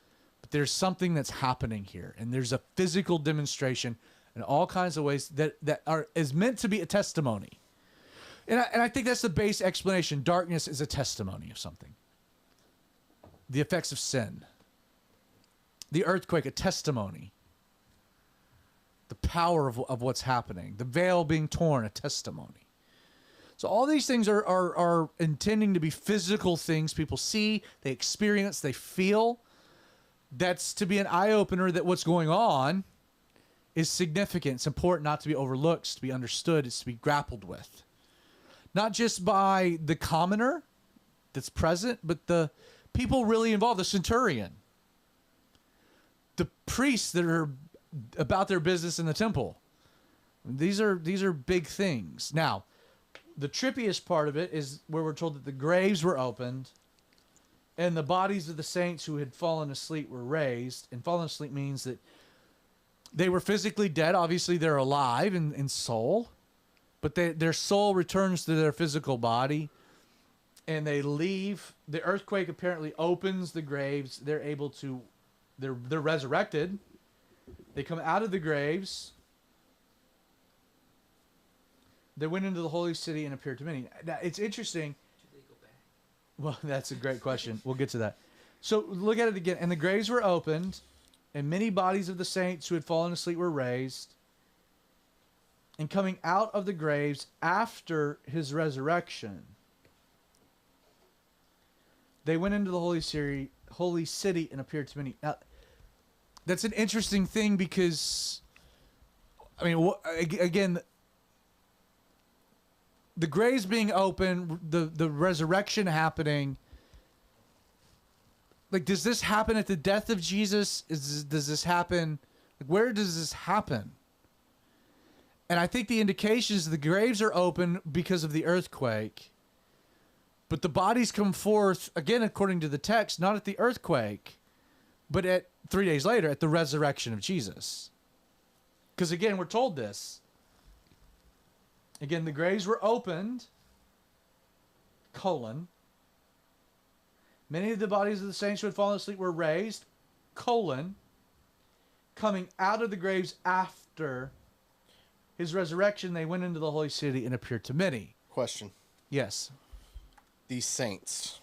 But there's something that's happening here, and there's a physical demonstration, in all kinds of ways that is meant to be a testimony. And I think that's the base explanation. Darkness is a testimony of something. The effects of sin. The earthquake, a testimony. The power of what's happening. The veil being torn, a testimony. So all these things are intending to be physical things people see, they experience, they feel. That's to be an eye-opener that what's going on is significant. It's important not to be overlooked, it's to be understood, it's to be grappled with. Not just by the commoner that's present, but the people really involved, the centurion, the priests that are about their business in the temple. These are big things. Now, the trippiest part of it is where we're told that the graves were opened and the bodies of the saints who had fallen asleep were raised. And fallen asleep means that they were physically dead. Obviously, they're alive in soul, but their soul returns to their physical body, and they leave. The earthquake apparently opens the graves. They're able to, they're resurrected. They come out of the graves. They went into the holy city and appeared to many. Now, it's interesting. Did they go back? Well, that's a great question. We'll get to that. So look at it again. And the graves were opened, and many bodies of the saints who had fallen asleep were raised. And coming out of the graves after his resurrection, they went into the holy city and appeared to many. Now, that's an interesting thing because, I mean, again, the graves being open, the resurrection happening. Like, does this happen at the death of Jesus? Does this happen? Like, where does this happen? And I think the indication is the graves are open because of the earthquake. But the bodies come forth, again, according to the text, not at the earthquake, but at 3 days later, at the resurrection of Jesus. Because, again, we're told this. Again, the graves were opened, many of the bodies of the saints who had fallen asleep were raised, coming out of the graves after his resurrection, they went into the holy city and appeared to many. Question. Yes. These saints,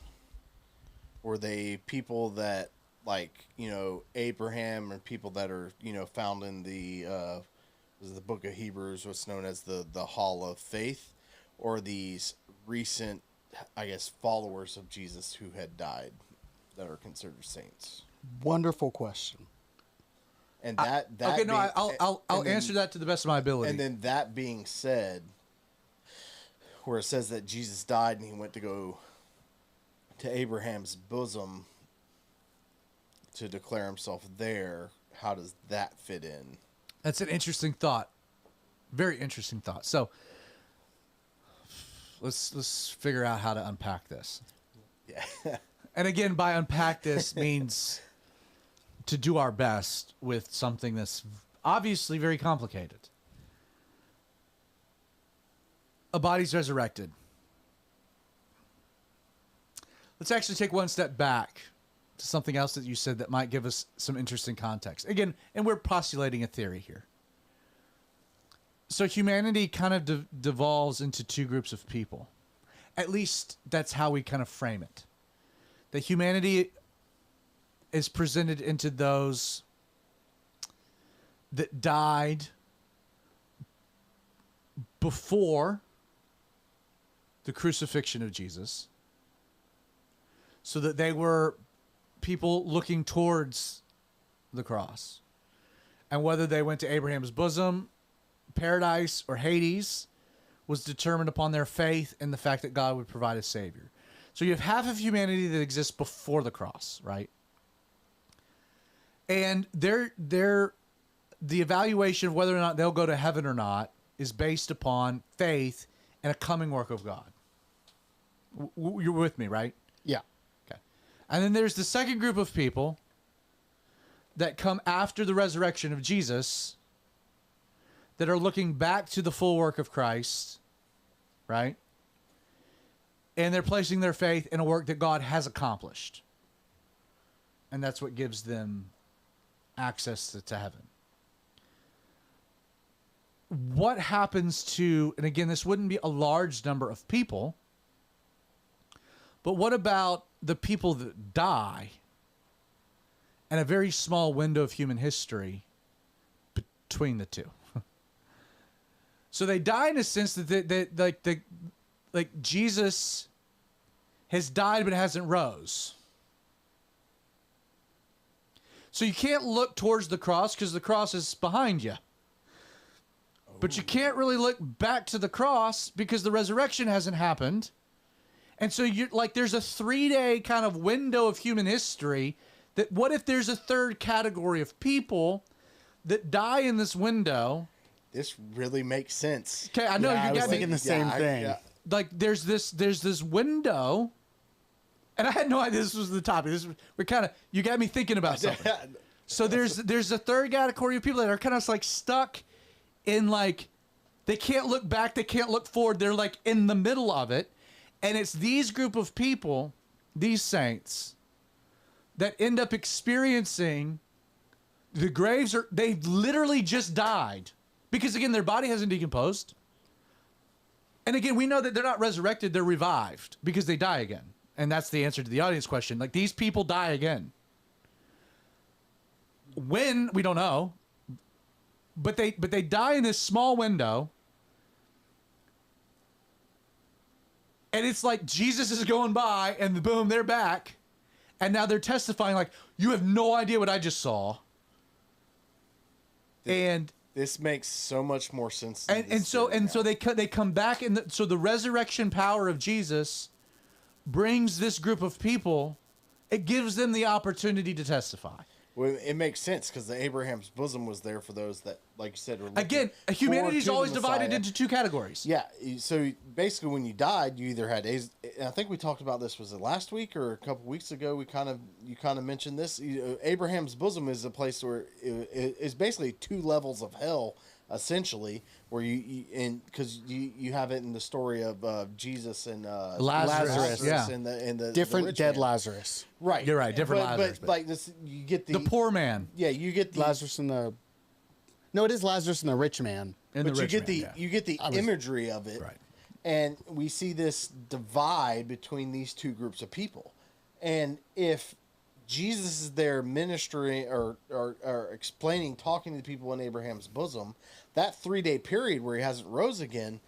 were they people that, like, you know, Abraham, or people that are, you know, found in the book of Hebrews, what's known as the Hall of Faith, or these recent, I guess, followers of Jesus who had died that are considered saints? Wonderful question. And that okay, no, being, I'll answer that to the best of my ability. And then that being said, where it says that Jesus died and he went to go to Abraham's bosom to declare himself there, how does that fit in? That's an interesting thought. Very interesting thought. So let's figure out how to unpack this. Yeah. And again, by unpack this means to do our best with something that's obviously very complicated. A body's resurrected. Let's actually take one step back to something else that you said that might give us some interesting context. Again, and we're postulating a theory here. So humanity kind of devolves into two groups of people. At least that's how we kind of frame it. That humanity is presented into those that died before the crucifixion of Jesus, so that they were people looking towards the cross. And whether they went to Abraham's bosom, paradise, or Hades was determined upon their faith and the fact that God would provide a savior. So you have half of humanity that exists before the cross, right? And the evaluation of whether or not they'll go to heaven or not is based upon faith and a coming work of God. You're with me, right? Yeah. Okay. And then there's the second group of people that come after the resurrection of Jesus that are looking back to the full work of Christ, right? And they're placing their faith in a work that God has accomplished. And that's what gives them access to heaven. what happens to, and again, this wouldn't be a large number of people, but what about the people that die and a very small window of human history between the two? So they die in a sense that like Jesus has died but hasn't rose. So you can't look towards the cross because the cross is behind you. But you can't really look back to the cross because the resurrection hasn't happened. And so you're like, there's a 3-day kind of window of human history that what if there's a third category of people that die in this window? This really makes sense. Okay, I know Yeah, I you was got me. thinking the same thing. Like there's this window, and I had no idea this was the topic. You got me thinking about something. So there's a third category of people that are kind of like stuck in like they can't look back, they can't look forward. They're like in the middle of it, and it's these group of people, these saints, that end up experiencing the graves they've literally just died because again their body hasn't decomposed. And again, we know that they're not resurrected, they're revived because they die again. And that's the answer to the audience question. Like, these people die again. When, we don't know. But they die in this small window. And it's like Jesus is going by and boom, they're back. And now they're testifying like, you have no idea what I just saw. And this makes so much more sense. So they come back, and so the resurrection power of Jesus brings this group of people. It gives them the opportunity to testify. Well, it makes sense because the Abraham's bosom was there for those that, like you said, were again. Humanity is always divided into two categories. Yeah. So basically, when you died, you either had. I think we talked about this. Was it last week or a couple weeks ago? You kind of mentioned this. Abraham's bosom is a place where it is basically 2 levels of hell, essentially, where because you have it in the story of Jesus and Lazarus, yeah, and the Different rich dead man. Lazarus. Right, you're right. Different Lazarus, but like this, you get the poor man. Yeah, you get the Lazarus and the. No, it is Lazarus and the rich man. And but the you rich get man, the yeah. you get the imagery of it, Right. And we see this divide between these two groups of people, and if Jesus is there ministering or explaining, talking to people in Abraham's bosom, that 3-day period where he hasn't rose again,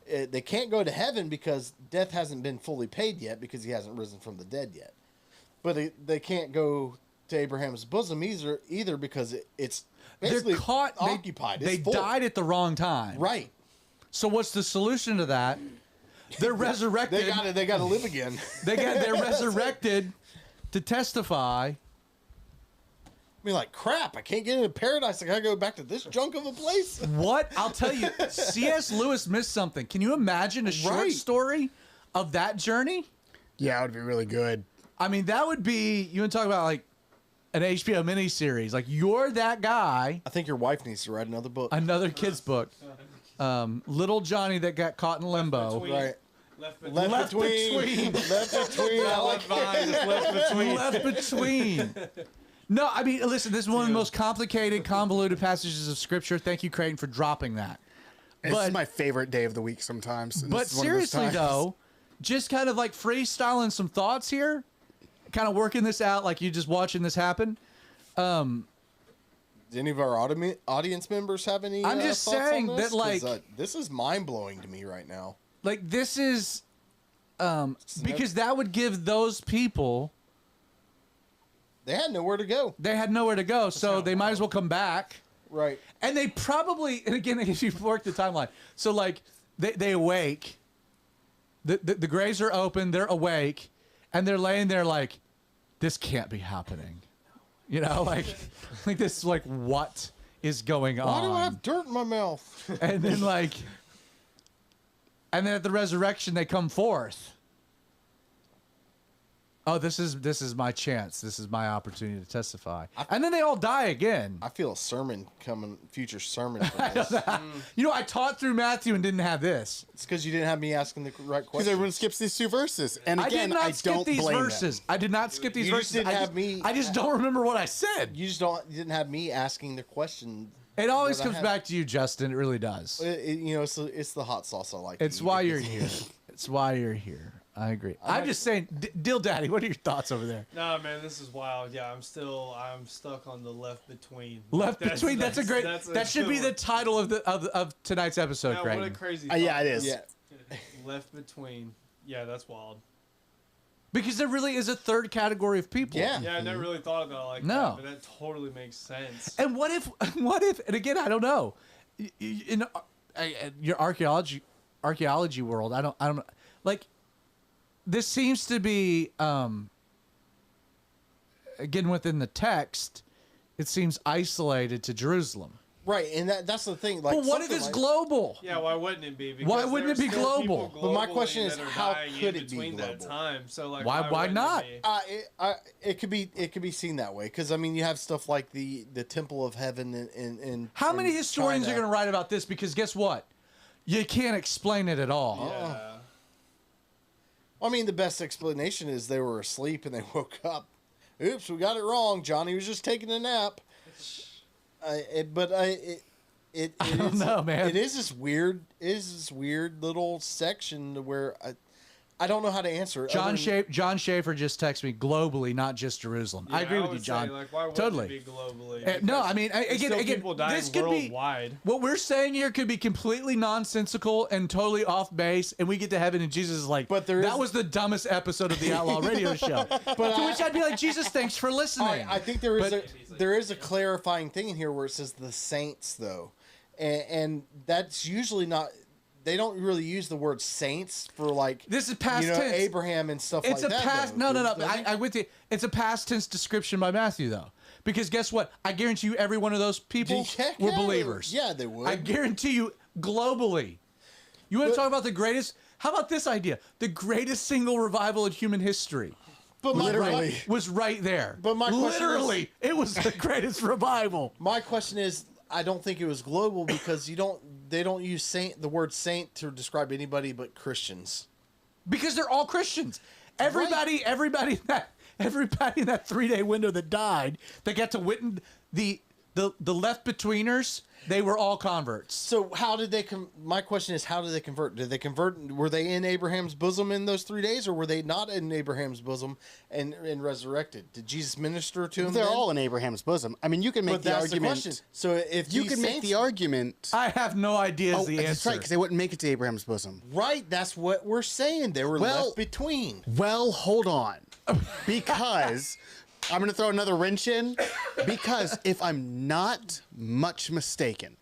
they can't go to heaven because death hasn't been fully paid yet because he hasn't risen from the dead yet. But they can't go to Abraham's bosom either because it's basically They're caught, occupied. They died at the wrong time. Right. So what's the solution to that? They're resurrected. They got to live again. They're resurrected to testify. I mean, like, crap, I can't get into paradise. I got to go back to this junk of a place. What? I'll tell you, C.S. Lewis missed something. Can you imagine a short Right. story of that journey? Yeah, it would be really good. I mean, that would be, you would talk about like an HBO miniseries. Like, you're that guy, I think your wife needs to write another book. another kid's book. Little Johnny that got caught in limbo. Between- Right. Left between. Left between. Left between. I Not like left behind, just left between. Left between. No, I mean, listen, this is one of the most complicated, convoluted passages of Scripture. Thank you, Creighton, for dropping that. This But- is my favorite day of the week sometimes. and But this is one of those seriously, times. though, just kind of like freestyling some thoughts here, kind of working this out like you just watching this happen. Do any of our audience members have any? I'm just thoughts on saying this? that, like- 'Cause, this is mind blowing to me right now. Like, this is because that would give those people, They had nowhere to go. they had nowhere to go, so they might as well come back. Right. And they probably, and again, if you work the timeline, so like they awake, the graves are open, they're awake, and they're laying there like, this can't be happening. You know, like this, like, what is going on? Why do I have dirt in my mouth? And then and then at the resurrection they come forth. Oh, this is my chance. This is my opportunity to testify. And then they all die again. I feel a sermon coming, future sermon from this. You know, I taught through Matthew and didn't have this. It's because you didn't have me asking the right Because question. everyone skips these 2 verses. And I again, did not I skip don't these blame verses. them. I did not skip these You just verses. didn't have me- I just don't remember what I said. You didn't have me asking the question It always But I comes have- back to you, Justin. It really does. It's the hot sauce I like. to It's eat. why you're here. It's why you're here. I agree. I'm just saying, Dill Daddy, what are your thoughts over there? Nah, man, this is wild. Yeah, I'm stuck on the left between. Left between. That's a great. that's a That should be good the one. title of tonight's episode, Yeah, Craig. what a crazy. Yeah, thought. it is. Yeah. Left between. Yeah, that's wild. Because there really is a third category of people. Yeah. Yeah, I never really thought about it like No. that, but that totally makes sense. And what if? And again, I don't know. In your archaeology world, I don't like. This seems to be again within the text. It seems isolated to Jerusalem. Right, and that's the thing. Like, But what if something it's like- global? Yeah, why wouldn't it be? Because Why wouldn't it there's be still global? people But my globally question is, that are how dying could in it be between that global? time? So like, Why wouldn't it not? be? It could be seen that way because I mean you have stuff like the Temple of Heaven and How many in historians China. are going to write about this? Because guess what? You can't explain it at all. Yeah. I mean, the best explanation is they were asleep and they woke up. Oops, we got it wrong. Johnny was just taking a nap. It I don't know, man. It is this weird little section to where I don't know how to answer it. John Schaefer just texted me globally, not just Jerusalem. I Yeah, agree with would you, John. Say, like, why wouldn't Totally. it be globally? No, Because I mean, there's still again, people dying this could be worldwide. what we're saying here could be completely nonsensical and totally off base, and we get to heaven and Jesus is like, But there that is- was the dumbest episode of the Outlaw Radio Show. To which I'd be like, Jesus, thanks for listening. I think there is a clarifying thing in here where it says the saints though, and that's usually not. They don't really use the word saints for like This is past tense. Abraham and stuff It's like a that. past. though, No. doesn't it? I with you. It's a past tense description by Matthew, though, because guess what? I guarantee you, every one of those people Heck were yeah, believers. Yeah, they would. I guarantee you, globally. You want to talk about the greatest? How about this idea? The greatest single revival in human history. But my, Literally. Was right there. But my question literally, it was the greatest revival. My question is, I don't think it was global because they don't use saint the word saint to describe anybody but Christians. Because they're all Christians. Everybody in that 3-day window that died, that got to witness the left betweeners, they were all converts. So how did they my question is, how did they convert? Did they convert? Were they in Abraham's bosom in those 3 days, or were they not in Abraham's bosom and resurrected? Did Jesus minister to them? They're then? all in Abraham's bosom. I mean, you can make But the that's argument. the question. So if You these can make saints- the argument. I have no idea is the that's answer. right, because they wouldn't make it to Abraham's bosom. right, that's what we're saying. They were Well- left between. Well, hold on. Because I'm going to throw another wrench in. Because if I'm not much mistaken,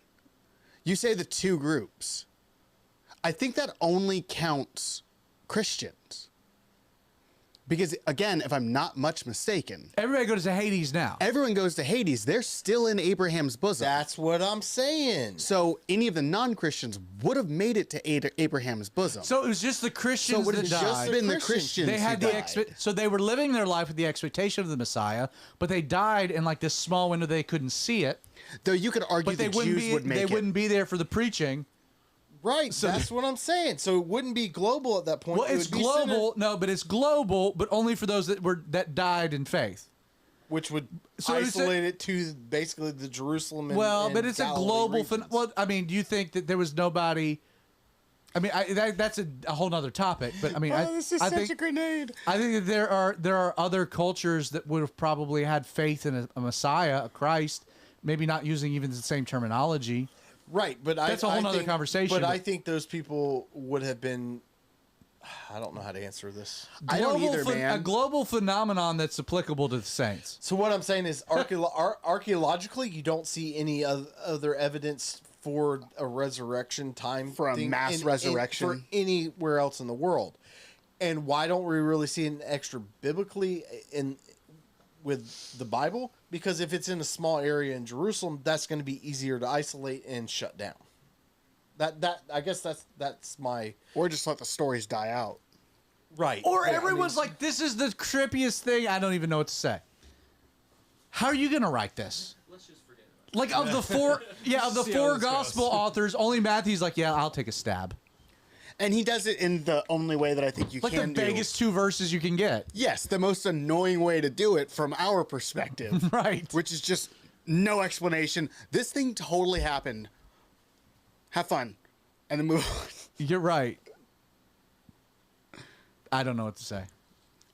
you say the two groups. I think that only counts Christians. Because, again, if I'm not much mistaken, Everybody goes to Hades now. everyone goes to Hades. They're still in Abraham's bosom. That's what I'm saying. So any of the non-Christians would have made it to Abraham's bosom. So it was just the So Christians it would that have just died. been the Christians. Christians They had who the died. so they were living their life with the expectation of the Messiah, but they died in like this small window they couldn't see it. Though you could argue But they the wouldn't Jews be would make they it. wouldn't be there for the preaching. Right, So that's what I'm saying. So it wouldn't be global at that point. Well, It it's would be global. No, but it's global, but only for those that died in faith. which would So it's a- isolate it to basically the Jerusalem. And, Well, and but it's a Galilee global. regions. Well, I mean, do you think that there was nobody? I mean, that's a whole nother topic. But I mean, I think grenade. I think that there are other cultures that would have probably had faith in a Messiah, a Christ, maybe not using even the same terminology. Right, but That's a whole nother think, conversation, But but- I think those people would have been. I don't know how to answer this. I don't either, man. A global phenomenon that's applicable to the saints. So what I'm saying is, archaeologically, you don't see any other evidence for a resurrection time For a thing mass resurrection? for anywhere else in the world. And why don't we really see an extra biblically with the Bible? Because if it's in a small area in Jerusalem, that's going to be easier to isolate and shut down. That I guess that's my Or just let the stories die out. right. Or Yeah, I everyone's mean, like, "This is the trippiest thing." I don't even know what to say. How are you going to write this? Let's just forget about it. Like of the four, of the See how four this gospel goes. authors, only Matthew's like, "Yeah, I'll take a stab." And he does it in the only way that I think you Like the can do. biggest 2 verses you can get. Yes, the most annoying way to do it from our perspective. Right. Which is just no explanation. This thing totally happened. Have fun. And then move on. You're right. I don't know what to say.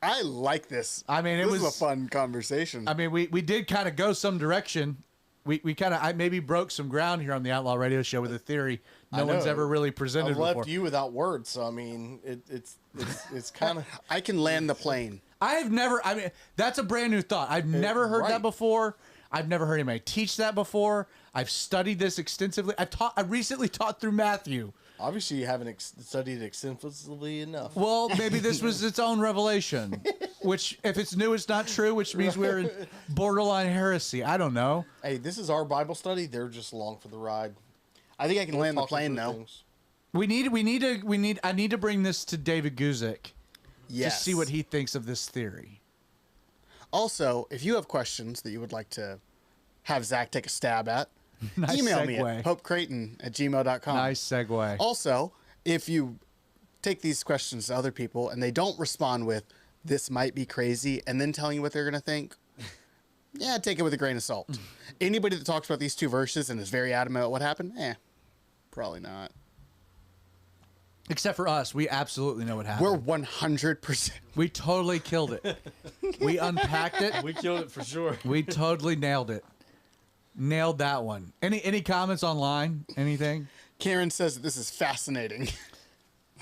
I like this. I mean, this was a fun conversation. I mean, we did kind of go some direction. We kind of, I maybe broke some ground here on the Outlaw Radio Show with a theory no one's ever really presented I've left before. you without words, so I mean, it's kind of. I can land the plane. I mean, that's a brand new thought. I've never heard that right. before. I've never heard anybody teach that before. I've studied this extensively. I recently taught through Matthew. Obviously, you haven't studied extensively enough. Well, maybe this was its own revelation, which if it's new, it's not true, which means we're in borderline heresy. I don't know. Hey, this is our Bible study. They're just along for the ride. I think I can land the Talking plane through though. things. I need to bring this to David Guzik Yes. to see what he thinks of this theory. Also, if you have questions that you would like to have Zach take a stab at, Nice email me segue. at popecreighton@gmail.com. Nice segue. Also, if you take these questions to other people and they don't respond with, this might be crazy, and then telling you what they're going to think, yeah, take it with a grain of salt. Anybody that talks about these two verses and is very adamant about what happened, probably not. Except for us, we absolutely know what happened. We're 100%. We totally killed it. We unpacked it. We killed it for sure. We totally nailed it. Nailed that one. Any comments online? Anything? Karen says that this is fascinating.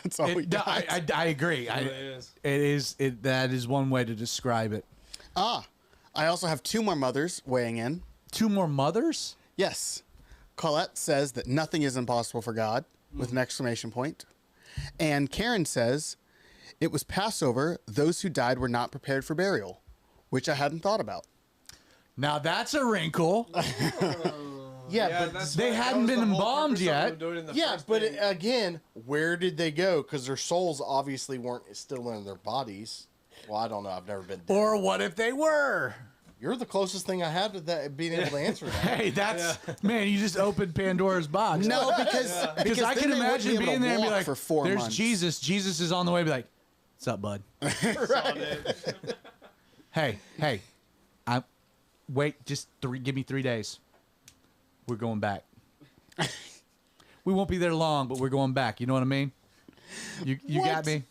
That's all we No, got. I agree. It is. That is one way to describe it. I also have two more mothers weighing in. Two more mothers? Yes. Colette says that nothing is impossible for God, with an exclamation point. And Karen says, it was Passover. Those who died were not prepared for burial, which I hadn't thought about. Now that's a wrinkle. Yeah, but they hadn't been embalmed yet. Again, where did they go? Because their souls obviously weren't still in their bodies. Well, I don't know. I've never been there. Or what if they were? You're the closest thing I have to that being able to answer that. Hey, that's man. You just opened Pandora's box. No, because I can imagine being there and be like, for 4 "There's months. Jesus. Jesus is on the way." Be like, "What's up, bud?" Hey, wait. Just give me 3 days. We're going back. We won't be there long, but we're going back. You know what I mean? You got me.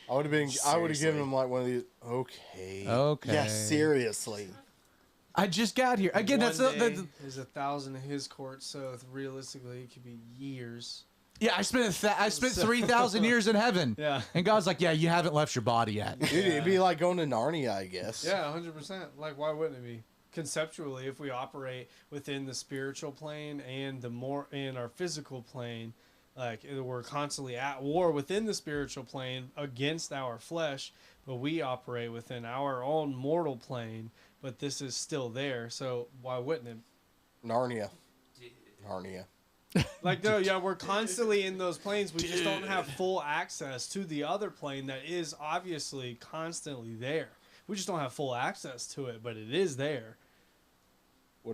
I would have given him like one of these. Okay. Okay. Yeah, seriously. I just got here again. One That's day is 1,000 in his court, so realistically, it could be years. yeah. I spent 3,000 years in heaven. Yeah. And God's like, yeah, you haven't left your body yet. Dude, it'd be like going to Narnia, I guess. Yeah, 100%. Like, why wouldn't it be? Conceptually, if we operate within the spiritual plane and in our physical plane, like we're constantly at war within the spiritual plane against our flesh, but we operate within our own mortal plane, but this is still there. So why wouldn't it? Narnia. Like, no, yeah, we're constantly in those planes. We just don't have full access to the other plane that is obviously constantly there. We just don't have full access to it, but it is there.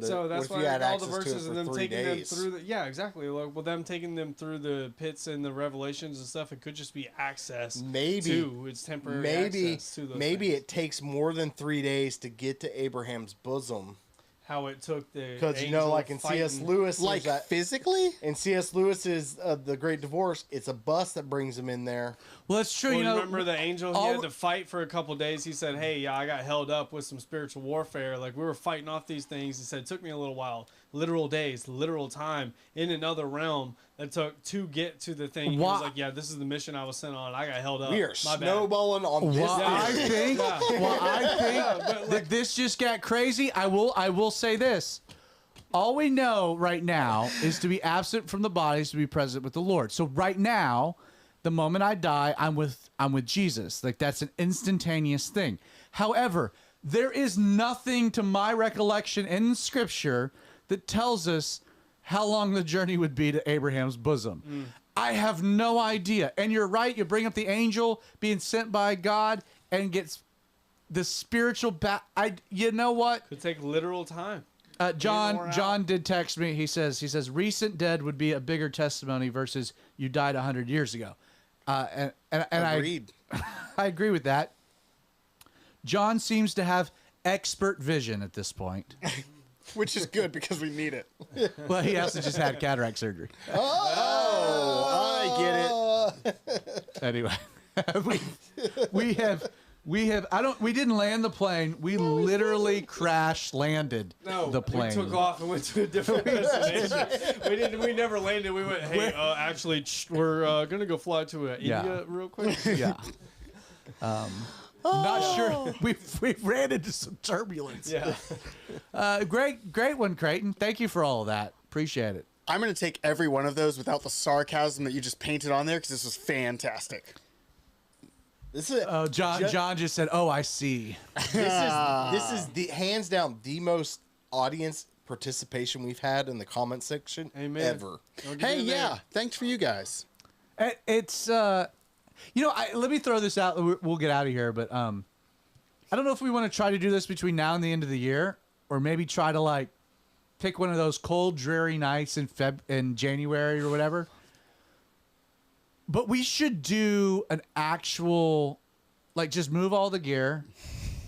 So that's why all the verses and them taking them through exactly. Like, well, them taking them through the pits and the revelations and stuff, it could just be access to its temporary access to those maybe things. it takes more than 3 days to get to Abraham's bosom. How it took the Because like in C.S. Lewis, Like physically? in C.S. Lewis's The Great Divorce, it's a bus that brings him in there. Well, that's true. Well, you know, remember the angel? He had to fight for a couple days. He said, "Hey, yeah, I got held up with some spiritual warfare. Like we were fighting off these things." He said, "It took me a little while, literal days, literal time in another realm that took to get to the thing." He was like, "Yeah, this is the mission I was sent on. I got held up. We are My bad." snowballing on this. Well, I think but that this just got crazy. I will say this. All we know right now is to be absent from the bodies, to be present with the Lord. So right now, the moment I die, I'm with Jesus. Like that's an instantaneous thing. However, there is nothing to my recollection in Scripture that tells us how long the journey would be to Abraham's bosom. I have no idea. And you're right. You bring up the angel being sent by God and gets the spiritual you know what? Could take literal time. John did text me. He says recent dead would be a bigger testimony versus you died 100 years ago. And Agreed. I agree with that. John seems to have expert vision at this point. which is good because we need it. Well, he also just had cataract surgery. Oh, I get it. Anyway, we didn't land the plane. We literally crash landed the plane. We took off and went to a different destination. We never landed. We went, hey, actually, we're gonna go fly to India real quick. Yeah. Not sure. We ran into some turbulence. Yeah. Great one, Creighton. Thank you for all of that. Appreciate it. I'm going to take every one of those without the sarcasm that you just painted on there because this was fantastic. This is John just said, "Oh, I see." this is the hands down the most audience participation we've had in the comment section ever. Hey, yeah. Thanks for you guys. It's let me throw this out. We'll get out of here, but I don't know if we want to try to do this between now and the end of the year, or maybe try to like pick one of those cold, dreary nights in January or whatever. But we should do an actual, like, just move all the gear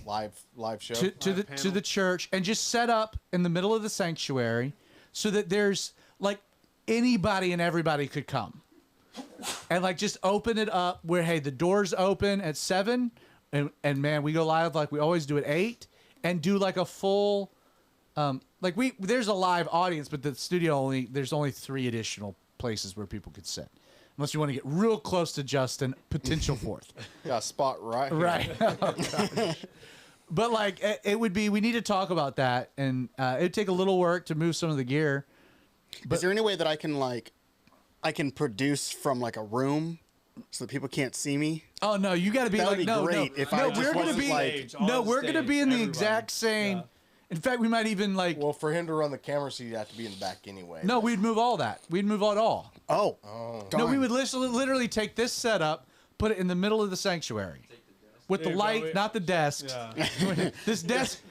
Live show to the church and just set up in the middle of the sanctuary so that there's like anybody and everybody could come. And like just open it up where, hey, the doors open at 7 and man, we go live like we always do at 8 and do like a full there's a live audience, but the studio there's only 3 additional places where people could sit. Unless you want to get real close to Justin, potential 4th. Got a spot right here. Right. Oh, but like it would be, we need to talk about that, and it'd take a little work to move some of the gear. Is there any way that I can produce from like a room so that people can't see me? Oh no, you got to be That would like be no, great no, if I just we're gonna wasn't be like- we're gonna be in the everybody. exact same. Yeah. In fact, we might even like Well, for him to run the camera, so you'd have to be in the back anyway. no, we'd move all that. We'd move it all. Oh. No, we darn. would literally take this setup, put it in the middle of the sanctuary, with the Yeah, light, probably- not the desks. Yeah. This desk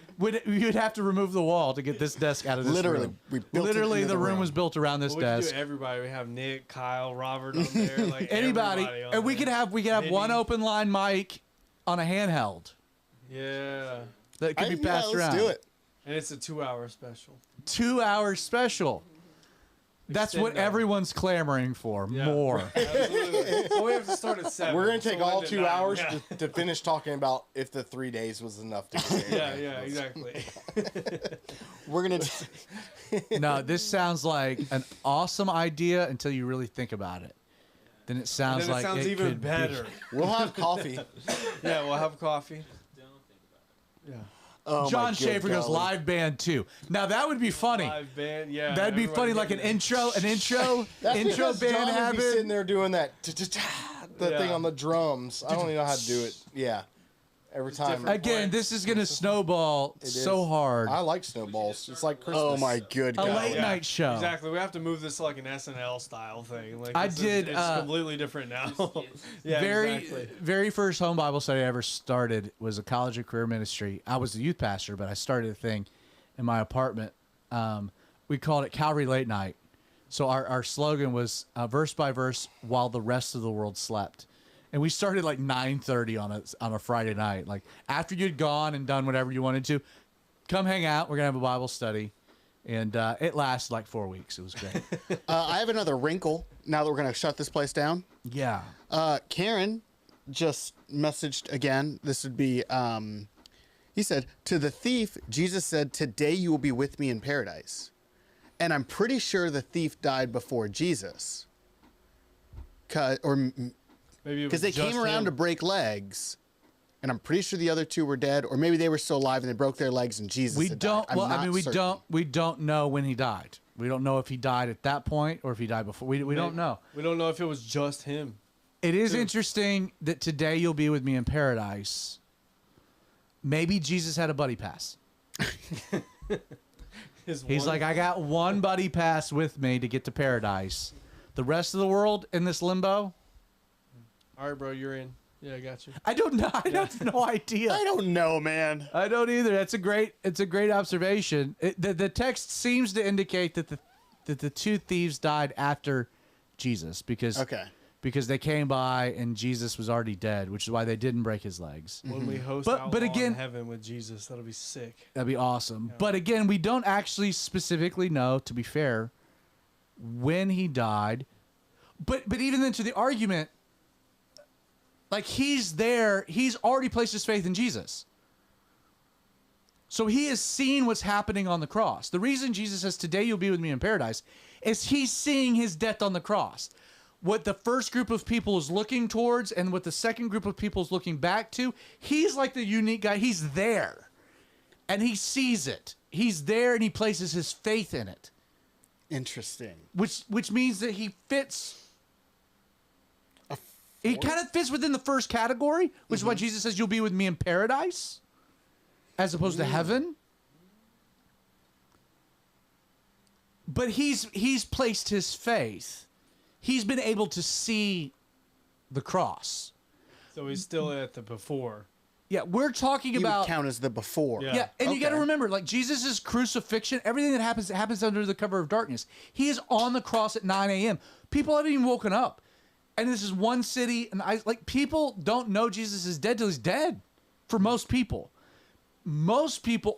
you'd have to remove the wall to get this desk out of this Literally, room. we built it Literally, into the the room room. was built around this We could desk. do everybody. We have Nick, Kyle, Robert on there. Like Anybody, everybody on and we there. could have one Mindy. open line mic on a handheld Yeah. that could be Yeah, passed around. let's do it. And it's a 2-hour special. 2-hour special. That's what Extend that. everyone's clamoring for. Yeah. More. Absolutely. Well, we have to start at 7. We're gonna take so we'll all end at 2 9. hours Yeah. to finish talking about if the 3 days was enough to get there. Yeah, exactly. We're gonna. No, this sounds like an awesome idea until you really think about it. Then it sounds Then it like sounds it even could be- better. We'll have coffee. Yeah, we'll have coffee. Yeah. Oh, my John good Schaefer goes golly. live band too. Now that would be funny. Live band, yeah. That'd be everybody funny, like an getting- intro That's intro because band John would be habit. sitting there doing that the Yeah. thing on the drums. I don't even know how to do it. Yeah, every time. different. Again, this is gonna snowball It so is. hard. I like snowballs. It's like Christmas. Oh my good A golly. late night show. Exactly. We have to move this to like an SNL style thing. Like I it's did, It's completely different now. Yeah, exactly. Very first home Bible study I ever started was a college and career ministry. I was the youth pastor, but I started a thing in my apartment. We called it Calvary Late Night. So our slogan was verse by verse while the rest of the world slept. And we started like 9:30 on a Friday night. Like after you'd gone and done whatever you wanted to, come hang out. We're gonna have a Bible study. And it lasted like 4 weeks. It was great. I have another wrinkle now that we're gonna shut this place down. Yeah. Karen just messaged again. This would be, he said, to the thief, Jesus said, today you will be with me in paradise. And I'm pretty sure the thief died before Jesus. Because Maybe it was they just came around him. to break legs. And I'm pretty sure the other 2 were dead. Or maybe they were still alive and they broke their legs and Jesus We had don't. died. Well, I'm I not mean, certain. we don't know when he died. We don't know if he died at that point or if he died before. We don't know. We don't know if it was just him. It is interesting that today you'll be with me in paradise. Maybe Jesus had a buddy pass. He's like, I got one buddy pass with me to get to paradise. The rest of the world in this limbo, all right, bro, you're in. Yeah, I got you. I don't know. I have no idea. I don't know, man. I don't either. It's a great observation. The text seems to indicate that the 2 thieves died after Jesus because because they came by and Jesus was already dead, which is why they didn't break his legs. When we host But Outlaw again- in heaven with Jesus, that'll be sick. That'd be awesome. But again, we don't actually specifically know, to be fair, when he died. But even then, to the argument, like he's there, he's already placed his faith in Jesus. So he has seen what's happening on the cross. The reason Jesus says, "Today you'll be with me in paradise," is he's seeing his death on the cross. What the first group of people is looking towards and what the second group of people is looking back to, he's like the unique guy. He's there. And he sees it. He's there and he places his faith in it. Interesting. Which means that he fits. He kind of fits within the first category, which is why Jesus says, "You'll be with me in paradise," as opposed to heaven. But he's placed his faith. He's been able to see the cross. So he's still at the before. Yeah, we're talking You about would count as the before. Yeah. Yeah, and you got to Okay. remember, like Jesus' crucifixion, everything that happens under the cover of darkness. He is on the cross at 9 a.m. People haven't even woken up, and this is one city, and people don't know Jesus is dead till he's dead. For most people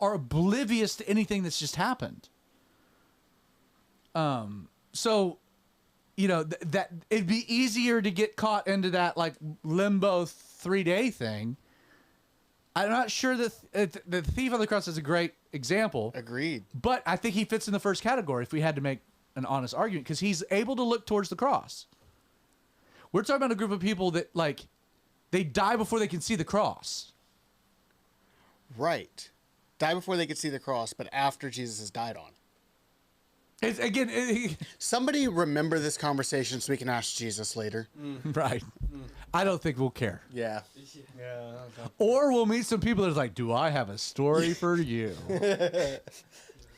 are oblivious to anything that's just happened. So, that it'd be easier to get caught into that like limbo 3-day thing. I'm not sure that the thief on the cross is a great example, Agreed. but I think he fits in the first category if we had to make an honest argument, because he's able to look towards the cross. We're talking about a group of people that they die before they can see the cross. Right. Die before they could see the cross, but after Jesus has died on. Somebody remember this conversation so we can ask Jesus later. Right. I don't think we'll care. Yeah. Yeah. Okay. Or we'll meet some people that's like, "Do I have a story for you?" And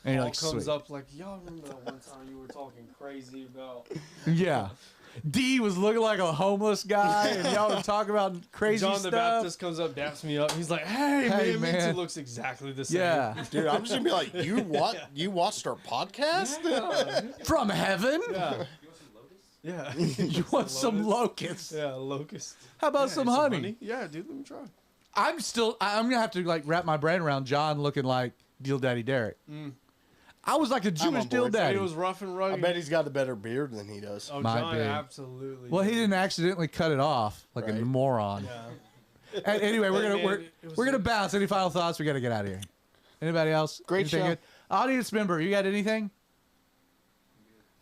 you're All like, comes "Sweet." up like, y'all remember that one time you were talking crazy about Yeah. D was looking like a homeless guy, and y'all were talking about crazy John stuff. the Baptist comes up, daps me up. He's like, hey Hey, man, man. Mitzi looks exactly the same. Yeah. Dude, I'm just gonna be like, you watched our podcast? From heaven? Yeah. Yeah. You want some locusts? Yeah, locust. How about Yeah, some honey? Yeah, dude, let me try. I'm gonna have to wrap my brain around John looking like Deal Daddy Derek. I was like a Jewish on Deal board. Daddy. He was rough and I rugged. bet he's got a better beard than he does. Oh, Might John be. absolutely. Well, he did. didn't accidentally cut it off like a Right. moron. Yeah. And anyway, Man, it was we're gonna bounce. Any final thoughts? We gotta get out of here. Anybody else? Great Anything show. Good? Audience member, you got anything?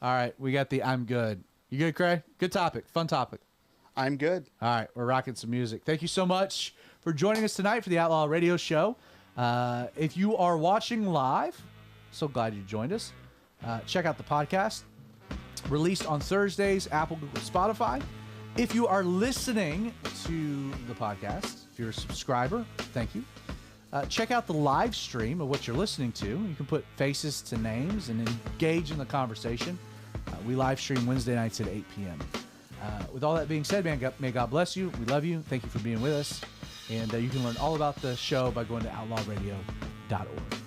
All right, we got the I'm good. You good, Craig? Good topic. Fun topic. I'm good. All right, we're rocking some music. Thank you so much for joining us tonight for the Outlaw Radio Show. If you are watching live, so glad you joined us. Check out the podcast, released on Thursdays, Apple, Google, Spotify. If you are listening to the podcast, if you're a subscriber, thank you. Check out the live stream of what you're listening to. You can put faces to names and engage in the conversation. We live stream Wednesday nights at 8 p.m. With all that being said, may God bless you. We love you. Thank you for being with us. And you can learn all about the show by going to outlawradio.org.